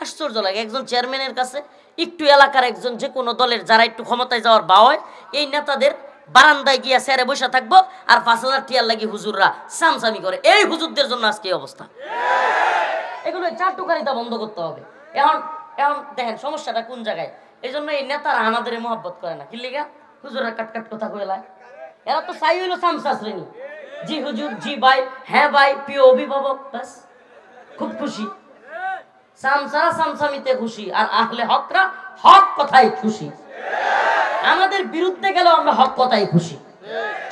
আশ্চর্য লাগে। একজন চেয়ারম্যানের কাছে একটু এলাকার একজন যে কোনো দলের যারা একটু ক্ষমতায় যাওয়ার বা হয়, এই নেতাদের বারান্দায় গিয়া স্যারে বসে থাকবো আর 5,000 টিয়ার লাগি হুজুররা চামচামি করে। এই হুজুরদের জন্য আজকে এই অবস্থা। এগুলো চাটুকারিতা বন্ধ করতে হবে। এখন দেখেন সমস্যাটা কোন জায়গায়। এই জন্য এই নেতারা আমাদের মহব্বত করে না। কি লিগা? হুজুররা কাটকাট কথা কইলায়। এরা তো চাই হইলো চামচা শ্রেণী। জি হুজুর, জি ভাই, হ্যাঁ ভাই, প্রিয় অভিভাবক, ব্যাস খুব খুশি। চামচারা চামচামিতে খুশি, আর আহলে হকরা হক কথায় খুশি। আমাদের বিরুদ্ধে গেলেও আমরা হক কথায় খুশি,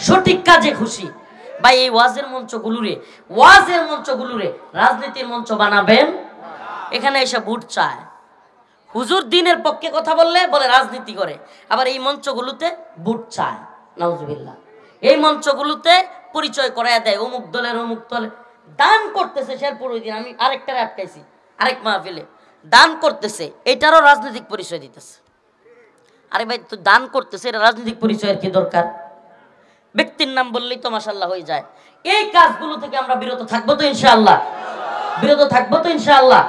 সঠিক কাজে খুশি। ভাই এই ওয়াজের মঞ্চগুলোরে রাজনীতির মঞ্চ বানাবেন। এখানে এসে ভোট চায়। হুজুর দিনের পক্ষে কথা বললে বলে রাজনীতি করে, আবার এই মঞ্চগুলোতে ভোট চায়। নাউজুবিল্লাহ। এই মঞ্চগুলোতে পরিচয় করায় দেয় অমুক দলের অমুক দলে। দান করতেছে শেরপুর, ওই দিন আমি আরেকটা আটকাইছি, আরেক মাহফিলে দান করতেছে, এটারও রাজনৈতিক পরিচয় দিতেছে। আরে ভাই তো দান করতেছে, এটা রাজনৈতিক পরিচয়ের কি দরকার? ব্যক্তির নাম বললেই তো মাশাআল্লাহ হয়ে যায়। এই কাজগুলো থেকে আমরা বিরত থাকবো তো ইনশাআল্লাহ,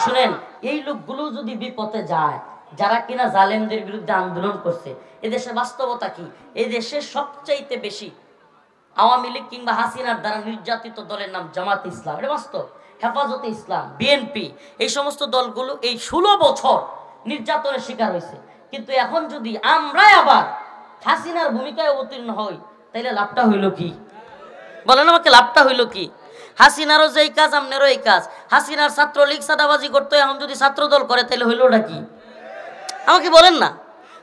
শুনেন, এই লোকগুলো যদি বিপথে যায়, যারা কিনা জালেমদের বিরুদ্ধে আন্দোলন করছে, এদেশে বাস্তবতা কি? এই দেশে সবচাইতে বেশি আওয়ামী লীগ কিংবা হাসিনার দ্বারা নির্যাতিত দলের নাম জামাত ইসলাম, এটা বাস্তব। হেফাজতে ইসলাম, বিএনপি, এই সমস্ত দলগুলো এই 16 বছর নির্যাতনের শিকার হয়েছে। কিন্তু এখন যদি আমরা আবার হাসিনার ভূমিকায় অবতীর্ণ হই, তাইলে লাভটা হইল কি? বলেন আমাকে, লাভটা হইল কি? হাসিনারও যেই কাজ, আমনেরও এই কাজ। হাসিনার ছাত্রলীগ সাদাবাজি করতো, এখন যদি ছাত্র দল করে তাহলে হইল ওটা কি? আমাকে বলেন না।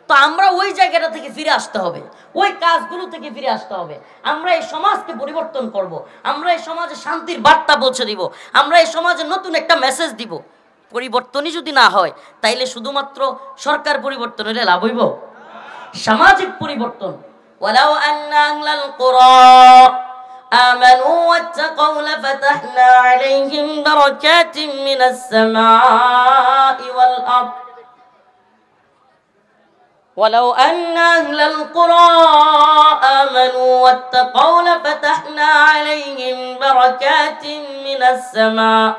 তো আমরা ওই জায়গাটা থেকে ফিরে আসতে হবে, ওই কাজগুলো থেকে ফিরে আসতে হবে। আমরা এই সমাজকে পরিবর্তন করব, আমরা এই সমাজে শান্তির বার্তা পৌঁছে দিব, আমরা এই সমাজে নতুন একটা মেসেজ দিব। পরিবর্তনই যদি না হয়, তাইলে শুধুমাত্র সরকার পরিবর্তন হলে লাভ হইব? সামাজিক পরিবর্তন। ওয়ালাউ আন্না আহলাল কুরা আমানু ওয়াত্তাকাউ লাফাতাহনা আলাইহিম বারাকাতিম মিনাস সামাই ওয়াল আরদ ولو أن أهل القرى آمنوا واتقوا لفتحنا عليهم بركات من السماء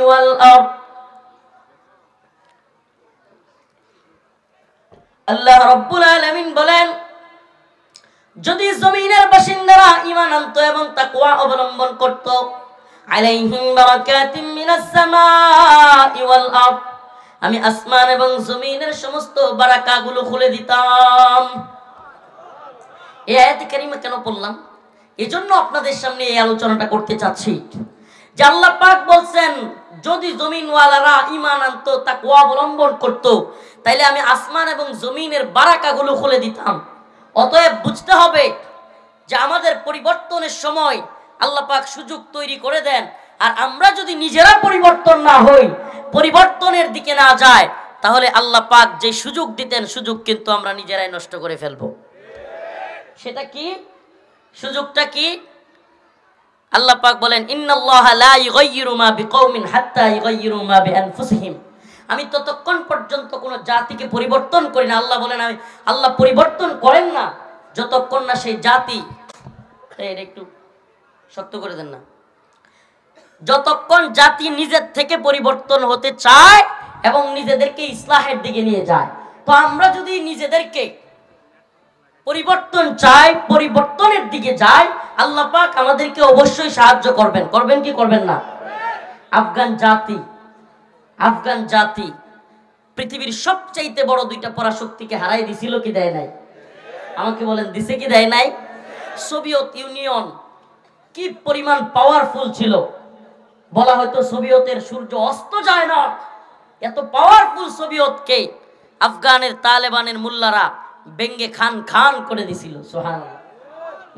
والأرض আল্লাহ রাব্বুল আলামিন বলেন, যদি জমিনের বাসিন্দারা ঈমান আনতো এবং তাকওয়া অবলম্বন করত, আলাইহিম বারাকাতিম মিনাস সামাই ওয়াল আরদ, আমি আসমান এবং জমিনের সমস্ত বারাকাগুলো খুলে দিতাম। এই আয়াতে কারিমা কেন পড়লাম? এজন্য আপনাদের সামনে এই আলোচনাটা করতে চাচ্ছি যে আল্লাহ পাক বলছেন, যদি জমিনওয়ালারা ঈমান আনতো, তাকওয়া অবলম্বন করত, তাইলে আমি আসমান এবং জমিনের বারাকাগুলো খুলে দিতাম। অতএব বুঝতে হবে যে আমাদের পরিবর্তনের সময় আল্লাহ পাক সুযোগ তৈরি করে দেন, আর আমরা যদি নিজেরা পরিবর্তন না হই, পরিবর্তনের দিকে না যায়, তাহলে আল্লাহ পাক যে সুযোগ দিতেন, সুযোগ কিন্তু আমরা নিজেরাই নষ্ট করে ফেলবো। সেটা কি? সুযোগটা কি? আল্লাহ পাক বলেন, ইন্নাল্লাহা লা ইউগাইয়িরু মা বিকওমিন হাত্তা ইউগাইয়িরু মা বিআনফুসিহিম, আমি ততক্ষণ পর্যন্ত কোনো জাতিকে পরিবর্তন করি না। আল্লাহ বলেন, আল্লাহ পরিবর্তন করেন না যতক্ষণ না সেই জাতি, একটু শক্ত করে দেন না, যতক্ষণ জাতি নিজের থেকে পরিবর্তন হতে চায় এবং নিজেদেরকে ইসলাহের দিকে নিয়ে যায়। তো আমরা যদি নিজেদেরকে পরিবর্তন চাই, পরিবর্তনের দিকে যাই, আল্লাহ পাক আমাদেরকে অবশ্যই সাহায্য করবেন। করবেন কি করবেন না? আফগান জাতি পৃথিবীর সবচাইতে বড় দুইটা পরাশক্তিকে হারাই দিছিল কি দেয় নাই? আমাকে বলেন, দিছে কি দেয় নাই? সোভিয়েত ইউনিয়ন কি পরিমাণ পাওয়ারফুল ছিল, বলা হয়তো সোভিয়েতের সূর্য অস্ত যায় না, এত পাওয়ারফুল সোভিয়েতকে আফগানের তালেবানের মুল্লারা ব্যঙ্গে খান খান করে দিছিল। সুবহানাল্লাহ।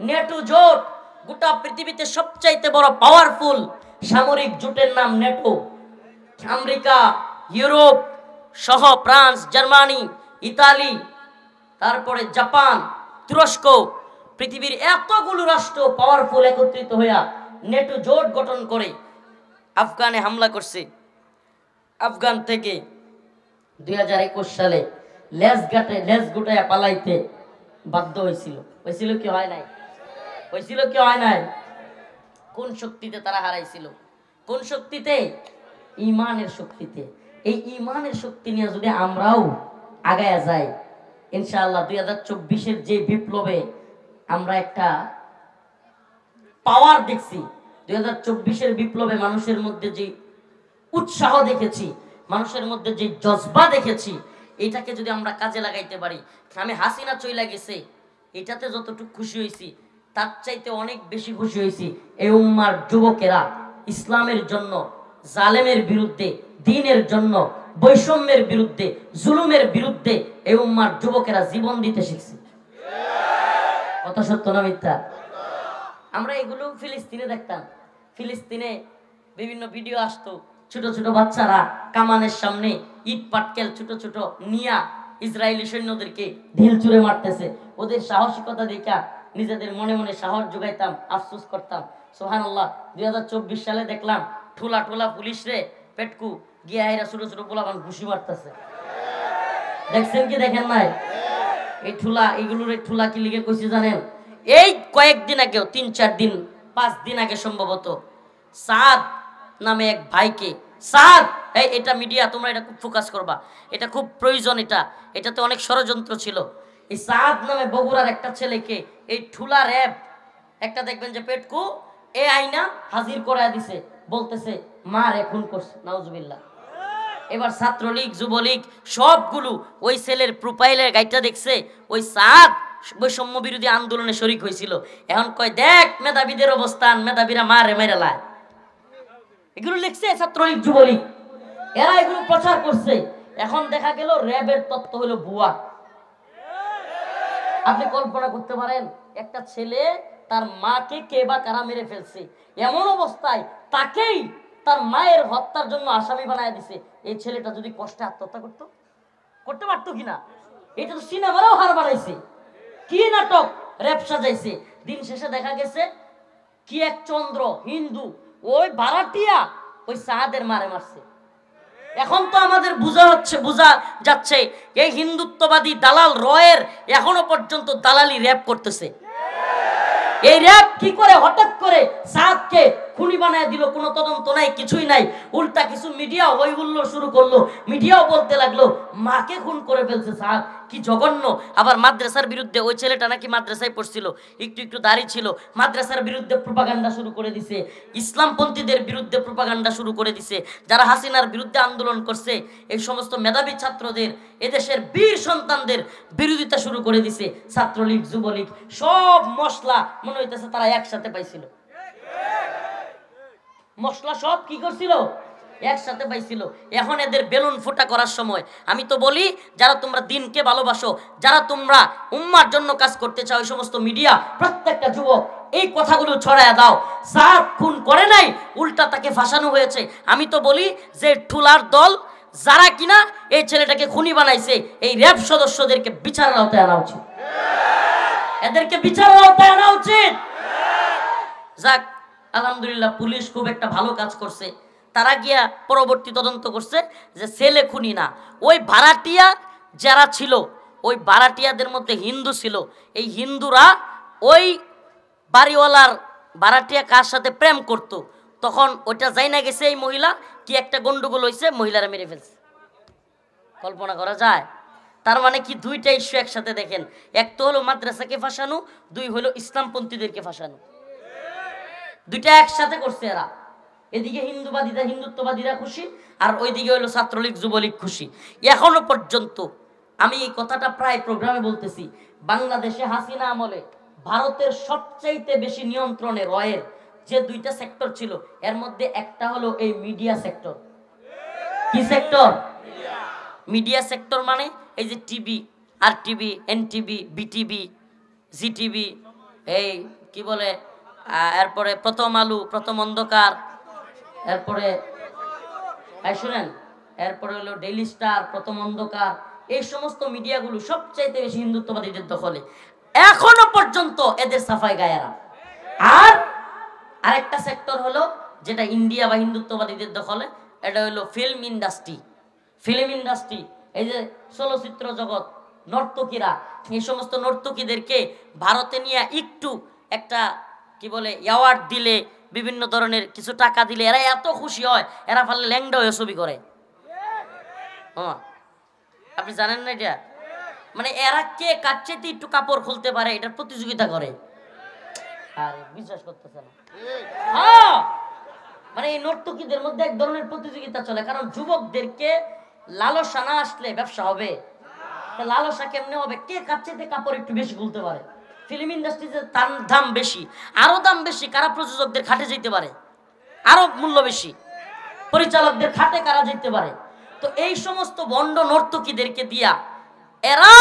নেটো জোট গোটা পৃথিবীতে সবচাইতে বড় পাওয়ারফুল সামরিক জোটের নাম নেটো। আমেরিকা, ইউরোপ সহ ফ্রান্স, জার্মানি, ইতালি, তারপরে জাপান, তুরস্ক, পৃথিবীর এতগুলো রাষ্ট্র পাওয়ারফুল একত্রিত হইয়া নেটো জোট গঠন করে আফগানে হামলা করছে। আফগান থেকে 2021 সালে লেজ গুটাইয়া পালাইতে বাধ্য হয়েছিল। হয়েছিল কি হয় নাই? হয়েছিল কি হয় নাই? কোন শক্তিতে তারা হারাইছিল? কোন শক্তিতে? ঈমানের শক্তিতে। এই ঈমানের শক্তি নিয়ে যদি আমরাও আগায়া যাই, ইনশাআল্লাহ 2024-এর যে বিপ্লবে আমরা একটা পাওয়ার দেখছি, 2024-এর বিপ্লবে মানুষের মধ্যে যে উৎসাহ দেখেছি, মানুষের মধ্যে যে জজবা দেখেছি, এটাকে যদি আমরা কাজে লাগাইতে পারি, আমি হাসিনা চইলা গেছে এটাতে যতটুকু খুশি হয়েছি তার চাইতে অনেক বেশি খুশি হয়েছি এই উম্মার যুবকেরা ইসলামের জন্য, জালেমের বিরুদ্ধে, দ্বীনের জন্য, বৈষম্যের বিরুদ্ধে, জুলুমের বিরুদ্ধে এই উম্মার যুবকেরা জীবন দিতে শিখছে। কথা সত্য না মিথ্যা? আমরা এগুলো ফিলিস্তিনে দেখতাম। ফিলিস্তিনে বিভিন্ন ভিডিও আসতো, ছোট ছোট বাচ্চারা কামানের সামনে ইট পাটকেল ছোট ছোট নিয়া ইসরায়েলি সৈন্যদেরকে ঢিল ছুঁড়ে মারতেছে। ওদের সাহসিকতা দেখা নিজেদের মনে মনে সাহস যোগাইতাম, আফসোস করতাম। সুবহানাল্লাহ। 2024 সালে দেখলাম ঠোলা ঠোলা পুলিশ রে পেটকু গিয়া এরা ছোট ছোট পোলাপান ঘুষি মারতেছে। দেখছেন কি দেখেন নাই? এই ঠুলা, এইগুলোর এই ঠুলা কি লিগে কইছি জানেন? এই কয়েকদিন আগেও 3-4 দিন 5 দিন আগে সম্ভবত সাদ নামে এক ভাইকে, সাদ, এটা মিডিয়া তোমরা এটা খুব ফোকাস করবা, এটা খুব প্রয়োজন, এটাতে অনেক ষড়যন্ত্র ছিল। এই সাদ নামে বগুড়ার একটা ছেলেকে এই ঠুলা র্যাব একটা দেখবেন যে পেটকু এ আইনা হাজির করায় দিছে, বলতেছে মার খুন করছে। নাউজুবিল্লাহ। এবার ছাত্রলীগ, যুবলীগ সবগুলো ওই ছেলের প্রোফাইলের গাইডটা দেখছে, ওই সাদ বৈষম্য বিরোধী আন্দোলনে শরিক হয়েছিল। এখন কয় দেখ মেধাবীদের অবস্থান, মেধাবীরা মারে মেরেলায়। এগুলো লিখছে ছাত্রলীগ, যুবলীগ, এরা এগুলো প্রচার করছে। এখন দেখা গেল র্যাবের তত্ত্ব হলো ভুয়া। আপনি কল্পনা করতে পারেন একটা ছেলে তার মাকে কে বা কারা মেরে ফেলছে, এমন অবস্থায় তাকেই তার মায়ের হত্যার জন্য আসামি বানায় দিছে। এই ছেলেটা যদি কষ্টে আত্মহত্যা করতে পারতো কিনা? এটা তো সিনেমারও হার বানাইছে, কি নাটক র্যাব সাজাইছে। দিন শেষে দেখা গেছে কি এক চন্দ্র হিন্দু ওই ভাড়াটিয়া ওই সাহাদের মারে মারছে। এখন তো আমাদের বোঝা যাচ্ছে এই হিন্দুত্ববাদী দালাল রয়ের এখনো পর্যন্ত দালালি র্যাব করতেছে। এই র্যাব কি করে হঠাৎ করে সাদকে খুনি বানায় দিল? কোনো তদন্ত নাই, কিছুই নাই। উল্টা কিছু মিডিয়া হই হুল্লোড় শুরু করলো, মিডিয়াও বলতে লাগলো মাকে খুন করে ফেলছে সাদ, কি জঘন্য। আবার মাদ্রাসার বিরুদ্ধে, ওই ছেলেটা নাকি মাদ্রাসায় পড়ছিল, একটু একটু দাড়ি ছিল, মাদ্রাসার বিরুদ্ধে প্রোপাগান্ডা শুরু করে দিছে, ইসলামপন্থীদের বিরুদ্ধে প্রোপাগান্ডা শুরু করে দিছে, যারা হাসিনার বিরুদ্ধে আন্দোলন করছে এই সমস্ত মেধাবী ছাত্রদের, এদেশের বীর সন্তানদের বিরোধিতা শুরু করে দিছে। ছাত্রলীগ, যুবলীগ সব মশলা মনে হইতেছে তারা একসাথে পাইছিল, মশলা সব কি করছিল? একসাথে পাইছিল। এখন এদের বেলুন ফোটা করার সময়। আমি তো বলি যারা তোমরা দিনকে ভালোবাসো, যারা তোমরা উম্মার জন্য কাজ করতে চাও, এই সমস্ত মিডিয়া প্রত্যেকটা যুবক এই কথাগুলো ছড়ায় দাও। সাদ খুন করে নাই, উল্টা তাকে ফাঁসানো হয়েছে। আমি তো বলি যে ঠুলার দল যারা কিনা এই ছেলেটাকে খুনি বানাইছে, এই র্যাব সদস্যদেরকে বিচারের আওতায় আনা উচিত, এদেরকে বিচারের আওতায় আনা উচিত। যাক, আলহামদুলিল্লাহ পুলিশ খুব একটা ভালো কাজ করছে। তারা গিয়া পরবর্তী তদন্ত করছে যে ছেলে খুনি না, ওই ভাড়াটিয়া যারা ছিল, ওই ভাড়াটিয়াদের মধ্যে হিন্দু ছিল। এই হিন্দুরা ওই বাড়িওয়ালার ভাড়াটিয়া কার সাথে প্রেম করত, তখন ওইটা যাই না গেছে এই মহিলা কি একটা গন্ডগোল হয়েছে, মহিলারা মেরে ফেলছে। কল্পনা করা যায়? তার মানে কি দুইটা ইস্যু একসাথে। দেখেন, এক তো হলো মাদ্রাসাকে ফাঁসানো, দুই হলো ইসলামপন্থীদেরকে ফাঁসানো। দুইটা একসাথে করছে এরা। এদিকে হিন্দুত্ববাদীরা খুশি, আর ওইদিকে হলো ছাত্রলীগ যুবলীগ খুশি। এখনো পর্যন্ত আমি এই কথাটা প্রায় প্রোগ্রামে বলতেছি, বাংলাদেশে হাসিনা আমলে ভারতের সবচাইতে বেশি নিয়ন্ত্রণে রয়ের যে দুইটা সেক্টর ছিল, এর মধ্যে একটা হলো এই মিডিয়া সেক্টর। কি সেক্টর? মিডিয়া সেক্টর মানে এই যে টিভি, আর টিভি, এনটিভি, বিটিভি, জিটিভি, এই কি বলে, এরপরে প্রথম আলো, প্রথম অন্ধকার, এরপরে শুনেন, এরপরে হলো ডেইলি স্টার, প্রথম অন্ধকার, এই সমস্ত মিডিয়াগুলো সবচাইতে বেশি হিন্দুত্ববাদীদের দখলে এখনো পর্যন্ত, এদের সাফাই গায়েরা। আর আরেকটা সেক্টর হলো যেটা ইন্ডিয়া বা হিন্দুত্ববাদীদের দখলে, এটা হলো ফিল্ম ইন্ডাস্ট্রি। ফিল্ম ইন্ডাস্ট্রি, এই যে চলচ্চিত্র জগৎ, নর্তকীরা, এই সমস্ত নর্তকীদেরকে ভারতে নিয়ে একটু একটা কি বলে অ্যাওয়ার্ড দিলে, বিভিন্ন ধরনের কিছু টাকা দিলে এরা এত খুশি হয়, এরা পারলে ল্যাংডা হয়ে ছবি করে। হ্যাঁ, আপনি জানেন না এটা? মানে এরা কে কাচ্চেতে একটু কাপড় খুলতে পারে এটার প্রতিযোগিতা করে। আরে বিশ্বাস করতেছে না? হ্যাঁ, মানে এই নর্তকীদের মধ্যে এক ধরনের প্রতিযোগিতা চলে, কারণ যুবকদেরকে লালসা না আসলে ব্যবসা হবে। লালসা কেমনে হবে? কে কাচ্চেতে কাপড় একটু বেশি খুলতে পারে। ফিল্ম ইন্ডাস্ট্রিতে তার দাম বেশি, আরো দাম বেশি কারা প্রযোজকদের খাটে যেতে পারে, আরো মূল্য বেশি পরিচালকদের খাটে কারা যেতে পারে। তো এই সমস্ত ভণ্ড নর্তকীদেরকে দিয়া এরা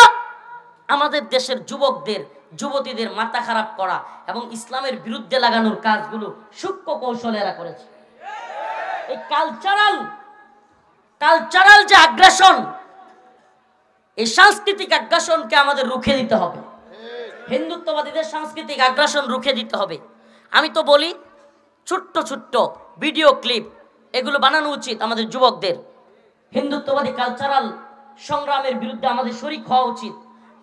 আমাদের দেশের যুবকদের, যুবতীদের মাথা খারাপ করা এবং ইসলামের বিরুদ্ধে লাগানোর কাজগুলো সূক্ষ্ম কৌশলে এরা করেছে। এই কালচারাল যে আগ্রাসন, এই সাংস্কৃতিক আগ্রাসনকে আমাদের রুখে দিতে হবে। হিন্দুত্ববাদীদের সাংস্কৃতিক আগ্রাসন রুখে দিতে হবে। আমি তো বলি ছোট্ট ছোট্ট ভিডিও ক্লিপ এগুলো বানানো উচিত আমাদের যুবকদের। হিন্দুত্ববাদী কালচারাল সংগ্রামের বিরুদ্ধে আমাদের শরিক হওয়া উচিত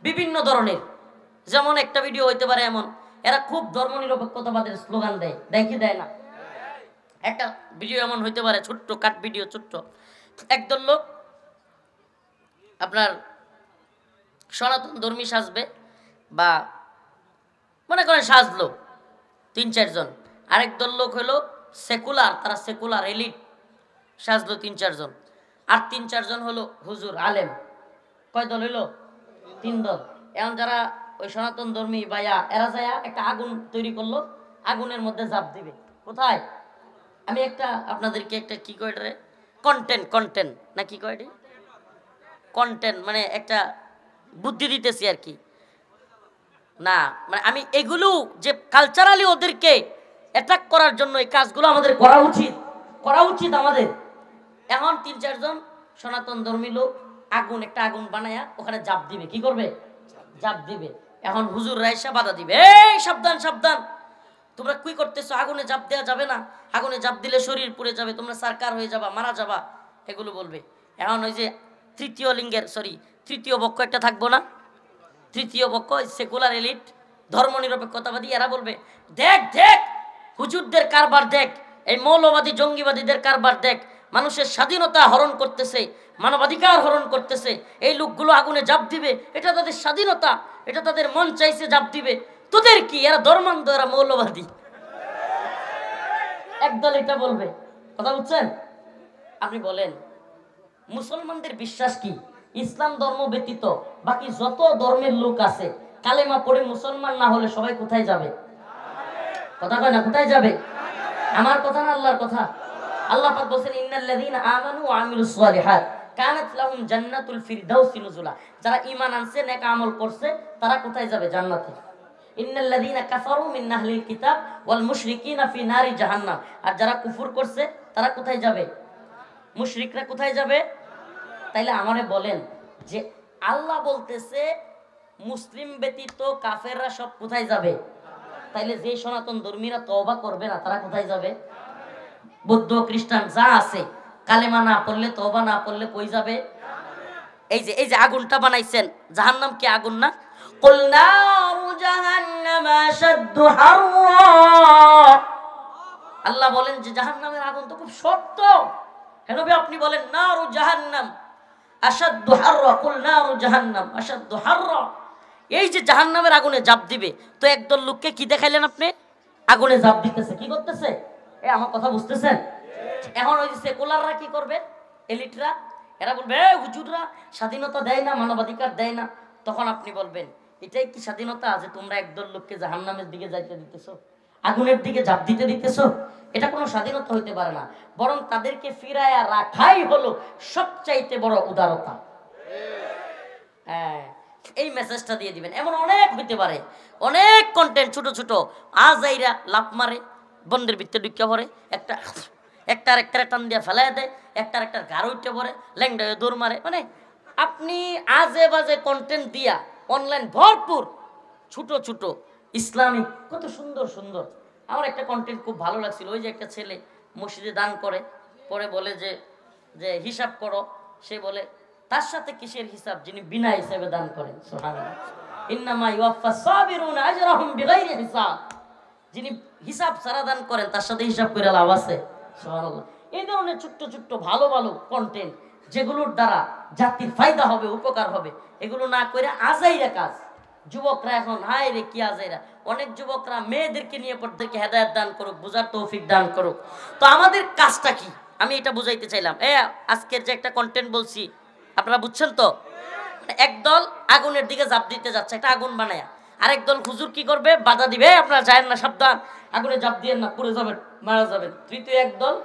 বিভিন্ন ধরনের। যেমন একটা ভিডিও হইতে পারে এমন, এরা খুব ধর্মনিরপেক্ষতাবাদের স্লোগান দেয়, কি দেয় না? একটা ভিডিও এমন হইতে পারে, ছোট্ট কাট ভিডিও, ছোট্ট একদল লোক আপনার সনাতন ধর্মী সাজবে, বা মনে করেন সাজলো ৩-৪ জন, আরেক দল লোক হলো সেকুলার, তারা সেকুলার এলিট সাজলো ৩-৪ জন, আর ৩-৪ জন হলো হুজুর আলেম। কয় দল হইলো? ৩ দল। এখন যারা ওই সনাতন ধর্মী ভাইয়া, এরা যায়া একটা আগুন তৈরি করলো, আগুনের মধ্যে ঝাঁপ দিবে। কোথায়? আমি একটা আপনাদেরকে একটা কি কয় রে, কন্টেন্ট না কি কয়, কন্টেন্ট মানে একটা বুদ্ধি দিতেছি আর কি। না মানে আমি এগুলো যে কালচারালি ওদেরকে অ্যাটাক করার জন্য এই কাজগুলো আমাদের করা উচিত আমাদের। এখন ৩-৪ জন সনাতন ধর্মী লোক একটা আগুন বানায়া ওখানে জাপ দিবে। কি করবে? জাপ দিবে। এখন হুজুর রাইসা বাধা দিবে, এই সাবধান সাবধান, তোমরা কি করতেছো, আগুনে জাপ দেওয়া যাবে না, আগুনে জাপ দিলে শরীর পুড়ে যাবে, তোমরা সারকার হয়ে যাবা, মারা যাবা, এগুলো বলবে। এখন ওই যে তৃতীয় পক্ষ একটা থাকবো না, তৃতীয় পক্ষ সেকুলার এলিট ধর্মনিরপেক্ষতাবাদী, এরা বলবে দেখ হুজুরদের কারবার দেখ, এই মৌলবাদী জঙ্গিবাদীদের কারবার দেখ, মানুষের স্বাধীনতা হরণ করতেছে, মানবাধিকার হরণ করতেছে, এই লোকগুলো আগুনে জাপ দিবে, এটা তাদের স্বাধীনতা, এটা তাদের মন চাইছে জাপ দিবে, তোদের কি? এরা ধর্মান্ধ, এরা মৌলবাদী। একদল এটা বলবে, কথা বুঝছেন? আপনি বলেন মুসলমানদের বিশ্বাস কি? ইসলাম ধর্ম ব্যতীত বাকি যত ধর্মের লোক আছে কালেমা পড়ে মুসলমান না হলে সবাই কোথায় যাবে? কথা কয় না, কোথায় যাবে? আমার কথা না আল্লাহর কথা। আল্লাহ পাক বলেন ইন্নাল্লাযীনা আমানু ওয়া আমিলুস সালিহাত কানাত লাহুম জান্নাতুল ফিরদাউসি নুজুলা। যারা ঈমান আনছে, নেক আমল করছে, তারা কোথায় যাবে? জান্নাতে। ইন্নাল্লাযীনা কাফারু মিন আহলিল কিতাব ওয়াল মুশরিকিনা ফি নারি জাহান্নাম। আর যারা কুফর করছে তারা কোথায় যাবে? মুশরিকরা কোথায় যাবে? তাইলে আমারে বলেন যে আল্লাহ বলতেছে মুসলিম ব্যতীত কাফেররা সব কোথায় যাবে? তাইলে যে সনাতন ধর্মীরা তওবা করবে না তারা কোথায় যাবে? বৌদ্ধ খ্রিস্টান যা আছে কালেমা না পড়লে, তওবা না পড়লে কই যাবে? এই যে আগুনটা বানাইছেন, জাহান্নাম কি আগুন না? কুল নারু জাহান্নাম আশাদ্দু হাররা। আল্লাহ বলেন যে জাহান্নামের আগুন তো খুব শক্ত। হে নবী আপনি বলেন নারু জাহান্নাম আশাদ্দু হাররা, কুল নারু জাহান্নাম আশাদ্দু হাররা। এই যে জাহান্নামের আগুনে জাপ দিবে, তো একদল লোককে কি দেখাইলেন আপনি? আগুনে ঝাঁপ দিতেছে, কি করতেছে? আমার কথা বুঝতেছেন? এখন ওই যে সেকুলাররা কি করবে, এলিটরা, এরা বলবে হুজুররা স্বাধীনতা দেয় না, মানবাধিকার দেয় না। তখন আপনি বলবেন এটাই কি স্বাধীনতা যে তোমরা একদল লোককে জাহান্নামের দিকে যাইতে দিতেছো, আগুনের দিকে ঝাঁপ দিতে দিতেছো? এটা কোনো স্বাধীনতা হইতে পারে না, বরং তাদেরকে ফিরায়া রাখাই হলো সবচাইতে বড় উদারতা। হ্যাঁ, এই মেসেজটা দিয়ে দিবেন। এমন অনেক হইতে পারে, অনেক কন্টেন্ট ছোট ছোট আজাইরা লাভ মারে, বন্ধের ভিতরে ঢুকে পড়ে, একটার টান দিয়া ফেলাই দেয়, একটার গাড় উঠে পড়ে, ল্যাংডা দৌড় মারে। মানে আপনি আজে বাজে কন্টেন্ট দিয়া অনলাইন ভরপুর, ছোট ছোট ইসলামিক কত সুন্দর সুন্দর। আমার একটা কন্টেন্ট খুব ভালো লাগছিল, ওই যে একটা ছেলে মসজিদে দান করে, পরে বলে যে যে হিসাব করো, সে বলে তার সাথে কিসের হিসাব, যিনি বিনা হিসাবে দান করেন। সুবহানাল্লাহ, ইন্নামা ইউয়াফাস সাবিরুনা আজরাহুম বিগাইরি হিসাব, যিনি হিসাব ছাড়া দান করেন তার সাথে হিসাব করে লাভ আছে। সুবহানাল্লাহ, এই ধরনের ছোট্ট ছোট্ট ভালো ভালো কন্টেন্ট যেগুলোর দ্বারা জাতির ফায়দা হবে, উপকার হবে, এগুলো না করে আজাইরা কাজ। যুবকরা এখন হায় রে কি আজাইরা, অনেক যুবকরা মেয়েদেরকে নিয়ে পড়তে হেদায়েত দান করুক, বুঝার তৌফিক দান করুক। তো আমাদের কাজটা কি, আমি এটা বুঝাইতে চাইলাম। আজকের যে একটা কন্টেন্ট বলছি আপনারা বুঝছেন তো? একদল আগুনের দিকে ঝাঁপ দিতে যাচ্ছে, একটা আগুন বানায়া, আরেক দল হুজুর কি করবে, বাধা দিবে, আপনারা যায়েন না, সাবধান, আগুনে ঝাঁপ দিয়েন না, পুড়ে যাবেন, মারা যাবেন। তৃতীয় একদল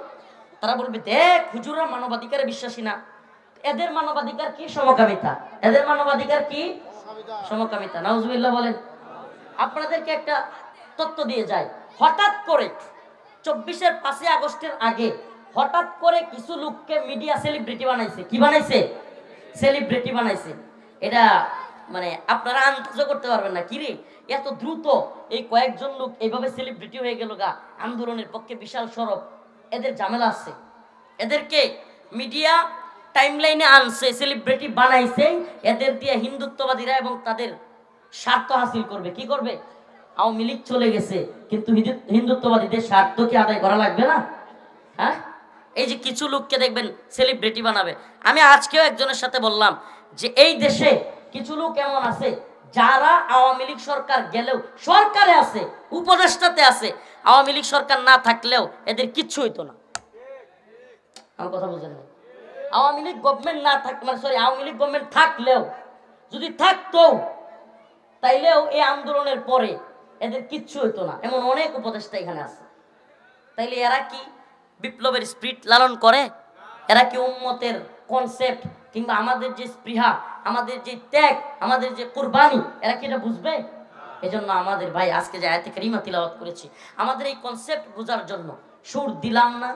তারা বলবে দেখ হুজুররা মানবাধিকারে বিশ্বাসী না, এদের মানবাধিকার কি সমকামিতা, এদের মানবাধিকার কি সমকামিতা। নাউজুবিল্লাহ বলেন। আপনাদেরকে একটা তথ্য দিয়ে যায়, হঠাৎ করে 24-এর 5 আগস্টের আগে হঠাৎ করে কিছু লোককে মিডিয়া সেলিব্রিটি বানাইছে। কি বানাইছে? সেলিব্রিটি বানাইছে। এটা মানে আপনারা আন্দাজ করতে পারবেন না, কিরে এত দ্রুত এই কয়েকজন লোক এইভাবে সেলিব্রিটি হয়ে গেল গা, আন্দোলনের পক্ষে বিশাল সরব। এদের ঝামেলা আছে, এদেরকে মিডিয়া টাইমলাইনে আনছে, সেলিব্রিটি বানাইছে, এদের দিয়ে হিন্দুত্ববাদীরা এবং তাদের স্বার্থ হাসিল করবে। কি করবে? আওয়ামী লীগ চলে গেছে, কিন্তু হিন্দুত্ববাদীদের স্বার্থ কি আদায় করা লাগবে না? হ্যাঁ, এই যে কিছু লোককে দেখবেন সেলিব্রিটি বানাবে। আমি আজকেও একজনের সাথে বললাম যে এই দেশে কিছু লোক এমন আছে যারা আওয়ামী লীগ সরকার গেলেও সরকারে আছে, উপদেষ্টাতে আছে, আওয়ামী লীগ সরকার না থাকলেও এদের কিচ্ছু হইতো না। আমার কথা বুঝেন না? আওয়ামী লীগ গভর্নমেন্ট না থাক, মানে সরি, আওয়ামী লীগ গভর্নমেন্ট থাকলেও, যদি থাকতো তাইলেও এই আন্দোলনের পরে এদের কিচ্ছু হইতো না, এমন অনেক উপদেষ্টা এখানে আছে। তাইলে এরা কি বিপ্লবের স্পিরিট লালন করে? এরা কি উম্মতের কনসেপ্ট কিংবা আমাদের যে স্পৃহা, আমাদের যে ত্যাগ, আমাদের যে কুরবানি, এরা কি এটা বুঝবে? এজন্য আমাদের ভাই আজকে যে আয়াতে কারিমা তিলাওয়াত করেছি, আমাদের এই কনসেপ্ট বোঝার জন্য সুর দিলাম না,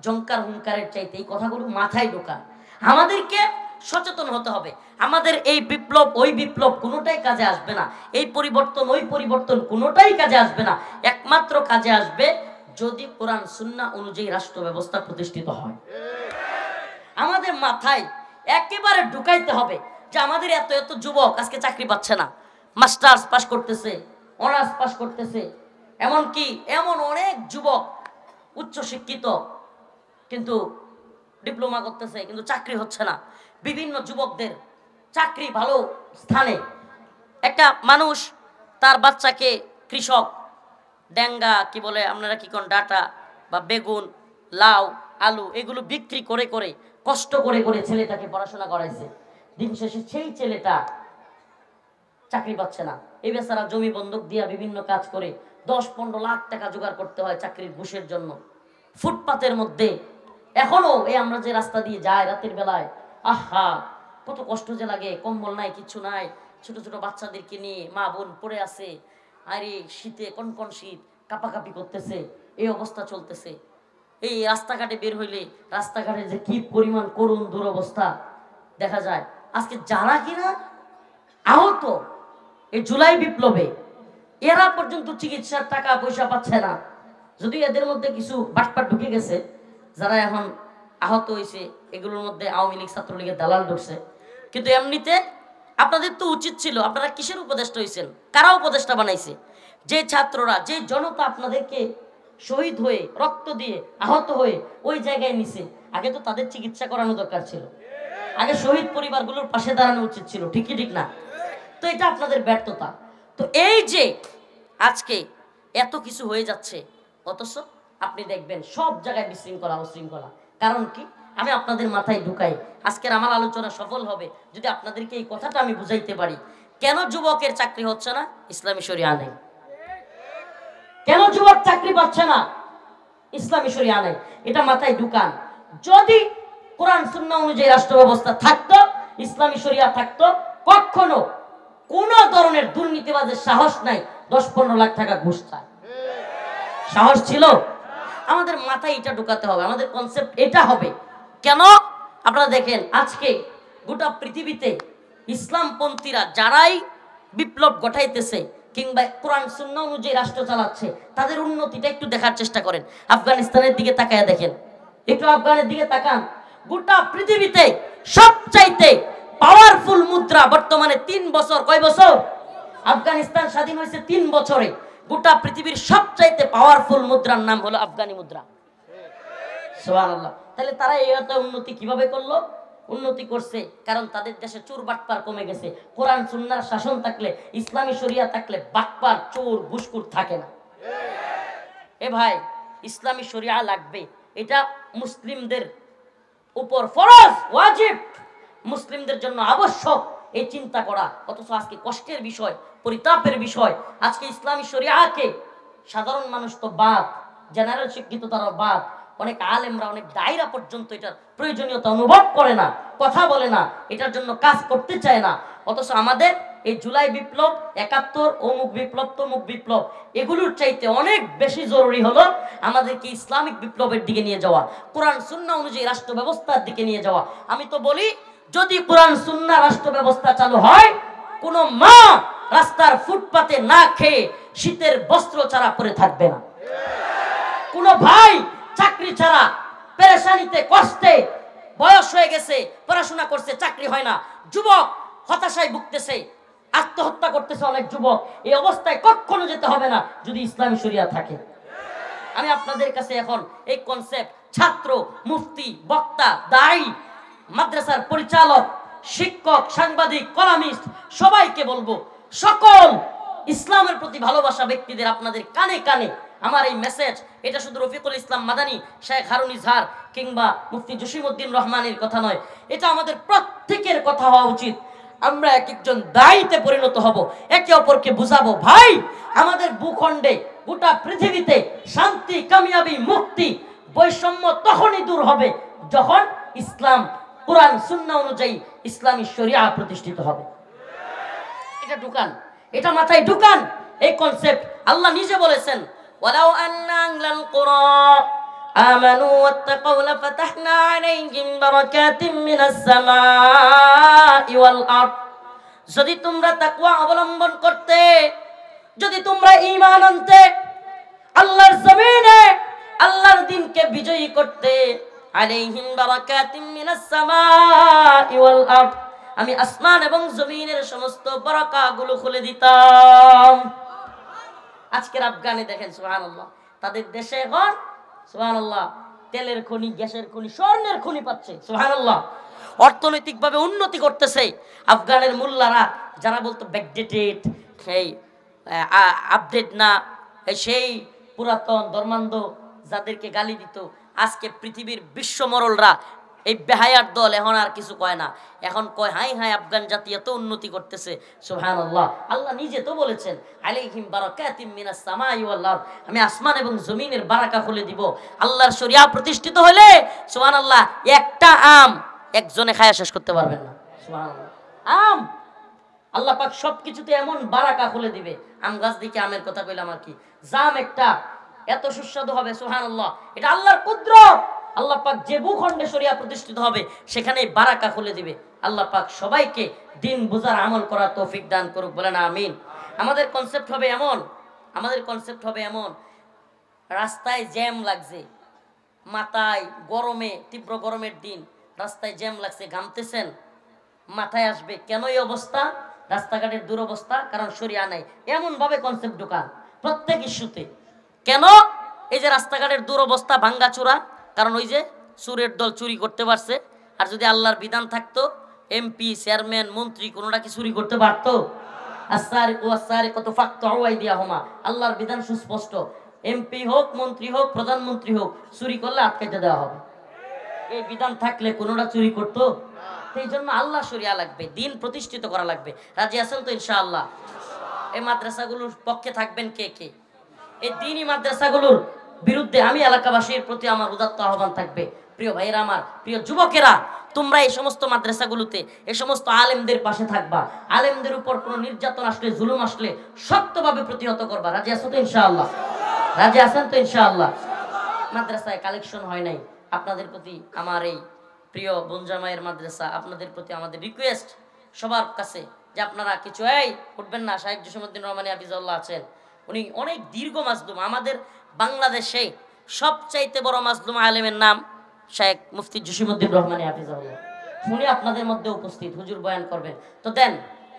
জঙ্কার হুঙ্কারের চাইতে এই কথাগুলো মাথায় ঢোকা। আমাদেরকে সচেতন হতে হবে। আমাদের এই বিপ্লব ওই বিপ্লব কোনোটাই কাজে আসবে না, এই পরিবর্তন ওই পরিবর্তন কোনোটাই কাজে আসবে না। একমাত্র কাজে আসবে যদি কোরআন সুন্নাহ অনুযায়ী রাষ্ট্র ব্যবস্থা প্রতিষ্ঠিত হয়। আমাদের মাথায় একেবারে ঢুকাইতে হবে যে আমাদের এত এত যুবক আজকে চাকরি পাচ্ছে না, মাস্টার্স পাস করতেছে, অনার্স পাস করতেছে, এমনকি এমন অনেক যুবক উচ্চ শিক্ষিত কিন্তু ডিপ্লোমা করতেছে কিন্তু চাকরি হচ্ছে না। বিভিন্ন যুবকদের চাকরি ভালো স্থানে, একটা মানুষ তার বাচ্চাকে কৃষক ডেঙ্গা কি বলে আপনারা কি কোন ডাটা বা বেগুন, লাউ, আলু এগুলো বিক্রি করে করে কষ্ট করে করে ছেলেটাকে পড়াশোনা করাইছে, দিন শেষে সেই ছেলেটা চাকরি পাচ্ছে না। এই বেচারা জমি বন্ধক দিয়া বিভিন্ন কাজ করে 10-15 লাখ টাকা জোগাড় করতে হয় চাকরির ঘুষের জন্য। ফুটপাতের মধ্যে এখনো এই আমরা যে রাস্তা দিয়ে যাই রাতের বেলায়, আহা কত কষ্ট যে লাগে, কম্বল নাই, কিছু নাই, ছোট ছোট বাচ্চাদেরকে নিয়ে মা বোন পড়ে আছে, আরে শীতে কনকন শীত, কাঁপাকাঁপি করতেছে, এই অবস্থা চলতেছে। এই রাস্তাঘাটে বের হইলে রাস্তাঘাটে যে কি পরিমাণ করুণ দুরবস্থা দেখা যায়। আজকে যারা কিনা আহত এই জুলাই বিপ্লবে, এরা পর্যন্ত চিকিৎসার টাকা পয়সা পাচ্ছে না। যদি এদের মধ্যে কিছু বাটপাট ঢুকে গেছে, যারা এখন আহত হয়েছে এগুলোর মধ্যে আওয়ামী লীগ ছাত্রলীগের দালাল ঢুকছে। কিন্তু এমনিতে আপনাদের তো উচিত ছিল, আপনারা কিসের উপদেষ্টা হয়েছেন? কারা উপদেষ্টা বানাইছে? যে ছাত্ররা, যে জনতা আপনাদেরকে শহীদ হয়ে রক্ত দিয়ে আহত হয়ে ওই জায়গায় নিছে, আগে তো তাদের চিকিৎসা করানো দরকার ছিল, আগে শহীদ পরিবারগুলোর পাশে দাঁড়ানো উচিত ছিল, ঠিক কি ঠিক না? তো এটা আপনাদের ব্যর্থতা। তো এই যে আজকে এত কিছু হয়ে যাচ্ছে, অথচ আপনি দেখবেন সব জায়গায় বিশৃঙ্খলা উশৃঙ্খলা। কারণ কি? আমি আপনাদের মাথায় ঢুকাই, আজকের আমার আলোচনা সফল হবে যদি আপনাদেরকে এই কথাটা আমি বুঝাইতে পারি। কেন যুবকের চাকরি হচ্ছে না? ইসলামী শরিয়া নেই। কেন যুবক চাকরি পাচ্ছে না? ইসলামী শরিয়া নেই। এটা মাথায় ঢুকান। যদি কোরআন সুন্নাহ অনুযায়ী রাষ্ট্র ব্যবস্থা থাকতো, ইসলামী শরিয়া থাকতো, কখনো কোন ধরনের দুর্নীতিবাজের সাহস নাই 10-15 লাখ টাকা ঘুষ চায়। সাহস ছিল? আমাদের মাথায় এটা ঢুকাতে হবে, আমাদের কনসেপ্ট এটা হবে। কেন? আপনারা দেখেন আজকে গোটা পৃথিবীতে ইসলামপন্থীরা যারাই বিপ্লব ঘটাইতেছে কিংবা কোরআন সুন্নাহ অনুযায়ী রাষ্ট্র চালাচ্ছে, তাদের উন্নতিটা একটু দেখার চেষ্টা করেন। আফগানিস্তানের দিকে তাকায় দেখেন, একটু আফগানের দিকে তাকান। গোটা পৃথিবীতে সবচাইতে পাওয়ারফুল মুদ্রা বর্তমানে 3 বছর। কয় বছর? আফগানিস্তান স্বাধীন হয়েছে 3 বছরে। গোটা পৃথিবীর সবচাইতে পাওয়ারফুল মুদ্রার নাম হলো আফগানি মুদ্রা। সুবহানাল্লাহ। তাহলে তারা এই এত উন্নতি কিভাবে করলো? উন্নতি করছে কারণ তাদের দেশে চোর বাটপার কমে গেছে। কোরআন সুন্নাহর শাসন থাকলে, ইসলামী শরিয়া থাকলে বাটপার চোর ঘুষখোর থাকে না। এ ভাই, ইসলামী শরিয়া লাগবে, এটা মুসলিমদের উপর ফরজ, ওয়াজিব, মুসলিমদের জন্য আবশ্যক এই চিন্তা করা। অথচ আজকে কষ্টের বিষয়, পরিতাপের বিষয়, আজকে ইসলামী শরিয়াকে সাধারণ মানুষ তো বাদ, জেনারেল শিক্ষিত তারা বাদ, অনেক আলেমরা, অনেক দায়রা পর্যন্ত এটার প্রয়োজনীয়তা অনুভব করে না, কথা বলে না, এটার জন্য কাজ করতে চায় না। অথচ আমাদের এই জুলাই বিপ্লব, 71, অমুক বিপ্লব, তমুক বিপ্লব, এগুলোর চাইতে অনেক বেশি জরুরি হলো আমাদেরকে ইসলামিক বিপ্লবের দিকে নিয়ে যাওয়া, কোরআন সুন্নাহ অনুযায়ী রাষ্ট্র ব্যবস্থার দিকে নিয়ে যাওয়া। আমি তো বলি, যদি কোরআন সুন্নাহ রাষ্ট্র ব্যবস্থা চালু হয়, কোনো মা রাস্তার ফুটপাতে না খেয়ে শীতের বস্ত্র ছাড়া পরে থাকবে না। কোনো ভাই চাকরি ছাড়া পেরেশানিতে, কষ্টে, বয়স হয়ে গেছে, পড়াশোনা করছে, চাকরি হয় না, যুবক হতাশায় ভুগতেছে, আত্মহত্যা করতেছে অনেক যুবক। এই অবস্থায় কখনো যেতে হবে না যদি ইসলামী শরিয়া থাকে। আমি আপনাদের কাছে এখন এই কনসেপ্ট ছাত্র, মুফতি, বক্তা, দায়ী, মাদ্রাসার পরিচালক, শিক্ষক, সাংবাদিক, কলামিস্ট সবাইকে বলবো, সকল ইসলামের প্রতি ভালোবাসা ব্যক্তিদের আপনাদের কানে কানে আমার এই মেসেজ। এটা শুধু রফিকুল ইসলাম মাদানী, শেখ হারুন ইজহার কিংবা মুফতি জসিমউদ্দিন রহমানের কথা নয়, এটা আমাদের প্রত্যেকের কথা হওয়া উচিত। আমরা এক একজন দায়ীতে পরিণত হব, একে অপরকে বুঝাবো, ভাই আমাদের ভূখণ্ডে, গোটা পৃথিবীতে শান্তি, কামিয়াবি, মুক্তি, বৈষম্য তখনই দূর হবে যখন ইসলাম, কোরআন সুন্নাহ অনুযায়ী ইসলামী শরিয়া প্রতিষ্ঠিত হবে। এটা ঢুকান, এটা মাথায় ঢুকান, এই কনসেপ্ট। আল্লাহ নিজে বলেছেন, ওয়ালাউ আন্না আহলাল কুরা আমানু ওয়াত্তাকাউ লাফাতাহনা আলাইহিম বারাকাতিম মিনাস সামাই ওয়াল আরদ। যদি তোমরা তাকওয়া অবলম্বন করতে, যদি তোমরা ঈমান আনতে, আল্লাহর জমিনে আল্লাহর দ্বীনকে বিজয়ী করতে, আলাইহিম বারাকাতিম মিনাস সামাই ওয়াল আরদ, আমি আসমান এবং জমিনের সমস্ত বারাকাগুলো খুলে দিতাম। আজকের আফগানে দেখেন, সুবহানাল্লাহ, তাদের দেশে এখন সুবহানাল্লাহ তেলের খনি, গ্যাসের খনি, স্বর্ণের খনি পাচ্ছে, সুবহানাল্লাহ, অর্থনৈতিকভাবে উন্নতি করতেছে। আফগানের মোল্লারা যারা বলতো ব্যাকডেটেড, সেই আপডেট না, সেই পুরাতন ধর্মান্ধ যাদেরকে গালি দিত, আজকে পৃথিবীর বিশ্বমরলরা, এই বেহায়ার দল এখন আর কিছু কয় না, এখন কয় হাই হাই আফগান জাতি এত উন্নতি করতেছে, সুবহানাল্লাহ। আল্লাহ নিজে তো বলেছেন, আলাইহিম বারাকাতিম মিনাস সামাই ওয়াল আরদ, আমি আসমান এবং জমিনের বারাকা খুলে দিব। আল্লাহর শরিয়া প্রতিষ্ঠিত হলে সুবহানাল্লাহ একটা আম একজনে খায়া শেষ করতে পারবেন না, সুবহানাল্লাহ। আম আল্লাহ পাক সবকিছুতে এমন বারাকা খুলে দিবে। আম গাছ দিকে আমের কথা কইলাম আর কি, জাম একটা এত সুস্বাদু হবে, সুবহানাল্লাহ, এটা আল্লাহর কুদরত। আল্লাহ পাক যে ভূখণ্ডে শরিয়া প্রতিষ্ঠিত হবে সেখানে বারাকা খুলে দিবে। আল্লাহ পাক সবাইকে দিন বুঝার আমল করার তৌফিক দান করুক, বলেন আমিন। আমাদের কনসেপ্ট হবে এমন, আমাদের কনসেপ্ট হবে এমন, রাস্তায় জ্যাম লাগছে, মাথায় গরমে, তীব্র গরমের দিন, রাস্তায় জ্যাম লাগছে, ঘামতেছেন, মাথায় আসবে কেন এই অবস্থা, রাস্তাঘাটের দুরবস্থা, কারণ শরিয়া নাই। এমন ভাবে কনসেপ্ট ঢোকান প্রত্যেক ইস্যুতে। কেন এই যে রাস্তাঘাটের দুরবস্থা, ভাঙ্গাচোরা, কারণ ওই যে চোরের দল চুরি করতে পারছে। আর যদি আল্লাহর বিধান থাকতো, এমপি, চেয়ারম্যান, মন্ত্রী কোনোটা কি চুরি করতে পারতো? আস-সারিকু ওয়াস-সারিকাতু ফাকতাউ আইদিয়াহুমা, আল্লাহর বিধান সুস্পষ্ট। এমপি হোক, মন্ত্রী হোক, প্রধানমন্ত্রী হোক, চুরি করলে আটকাইতে দেওয়া হবে। এই বিধান থাকলে কোনোটা চুরি করতো? এই জন্য আল্লাহ শরিয়া লাগবে, দিন প্রতিষ্ঠিত করা লাগবে। রাজি আছেন তো ইনশাআল্লাহ? এই মাদ্রাসাগুলোর পক্ষে থাকবেন কে কে? এই দ্বীনি মাদ্রাসাগুলোর বিরুদ্ধে আমি এলাকাবাসীর প্রতি আমার উদাত্ত আহ্বান থাকবে। প্রিয় ভাইয়েরা আমার, প্রিয় যুবকেরা, তোমরা এই সমস্ত মাদ্রাসাগুলোতে এই সমস্ত আলেমদের পাশে থাকবা। আলেমদের উপর কোনো নির্যাতন আসলে, জুলুম আসলে শক্তভাবে প্রতিহত করবা। রাজি আছো তো ইনশাআল্লাহ? রাজি আছেন তো ইনশাআল্লাহ? মাদ্রাসায় কালেকশন হয় নাই, আপনাদের প্রতি আমার এই প্রিয় বনজামাইয়ের মাদ্রাসা, আপনাদের প্রতি আমাদের রিকোয়েস্ট সবার কাছে যে আপনারা কিছু উঠবেন না। শাহেখ জসিমউদ্দিন রহমানী হাফিজাহুল্লাহ আছেন, উনি অনেক দীর্ঘ মাজলুম। আমাদের বাংলাদেশে সবচাইতে বড় মাজলুম আলেমের নাম শাহেখ মুফতি জসিমউদ্দিন রহমানী হাফিজাহুল্লাহ। উনি আপনাদের মধ্যে উপস্থিত, হুজুর বয়ান করবেন। তো দেন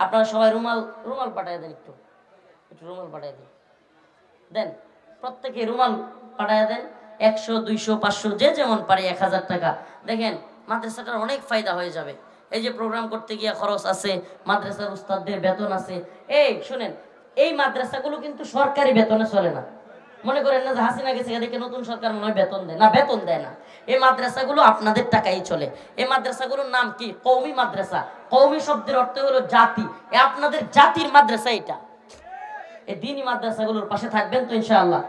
আপনারা সবাই রুমাল রুমাল পাঠায় দেন, একটু একটু রুমাল পাঠায় দেন, দেন প্রত্যেকে রুমাল পাঠায় দেন। 100, 200, 500 যে যেমন পারে 1000 টাকা। দেখেন মাদ্রাসাটার অনেক ফায়দা হয়ে যাবে। এই যে প্রোগ্রাম করতে গিয়ে খরচ আছে, মাদ্রাসার উস্তাদদের বেতন আছে। এই শুনেন, এই মাদ্রাসাগুলো কিন্তু সরকারি বেতনে চলে না। মনে করেন না যে হাসিনা গেছে এদিকে নতুন সরকার মনে হয় বেতন দেয় না, বেতন দেয় না। এই মাদ্রাসাগুলো আপনাদের টাকাই চলে। এই মাদ্রাসাগুলোর নাম কি? কওমি মাদ্রাসা। কওমি শব্দের অর্থ হলো জাতি। আপনাদের জাতির মাদ্রাসা এটা। এই দ্বীনি মাদ্রাসাগুলোর পাশে থাকবেন তো ইনশাআল্লাহ?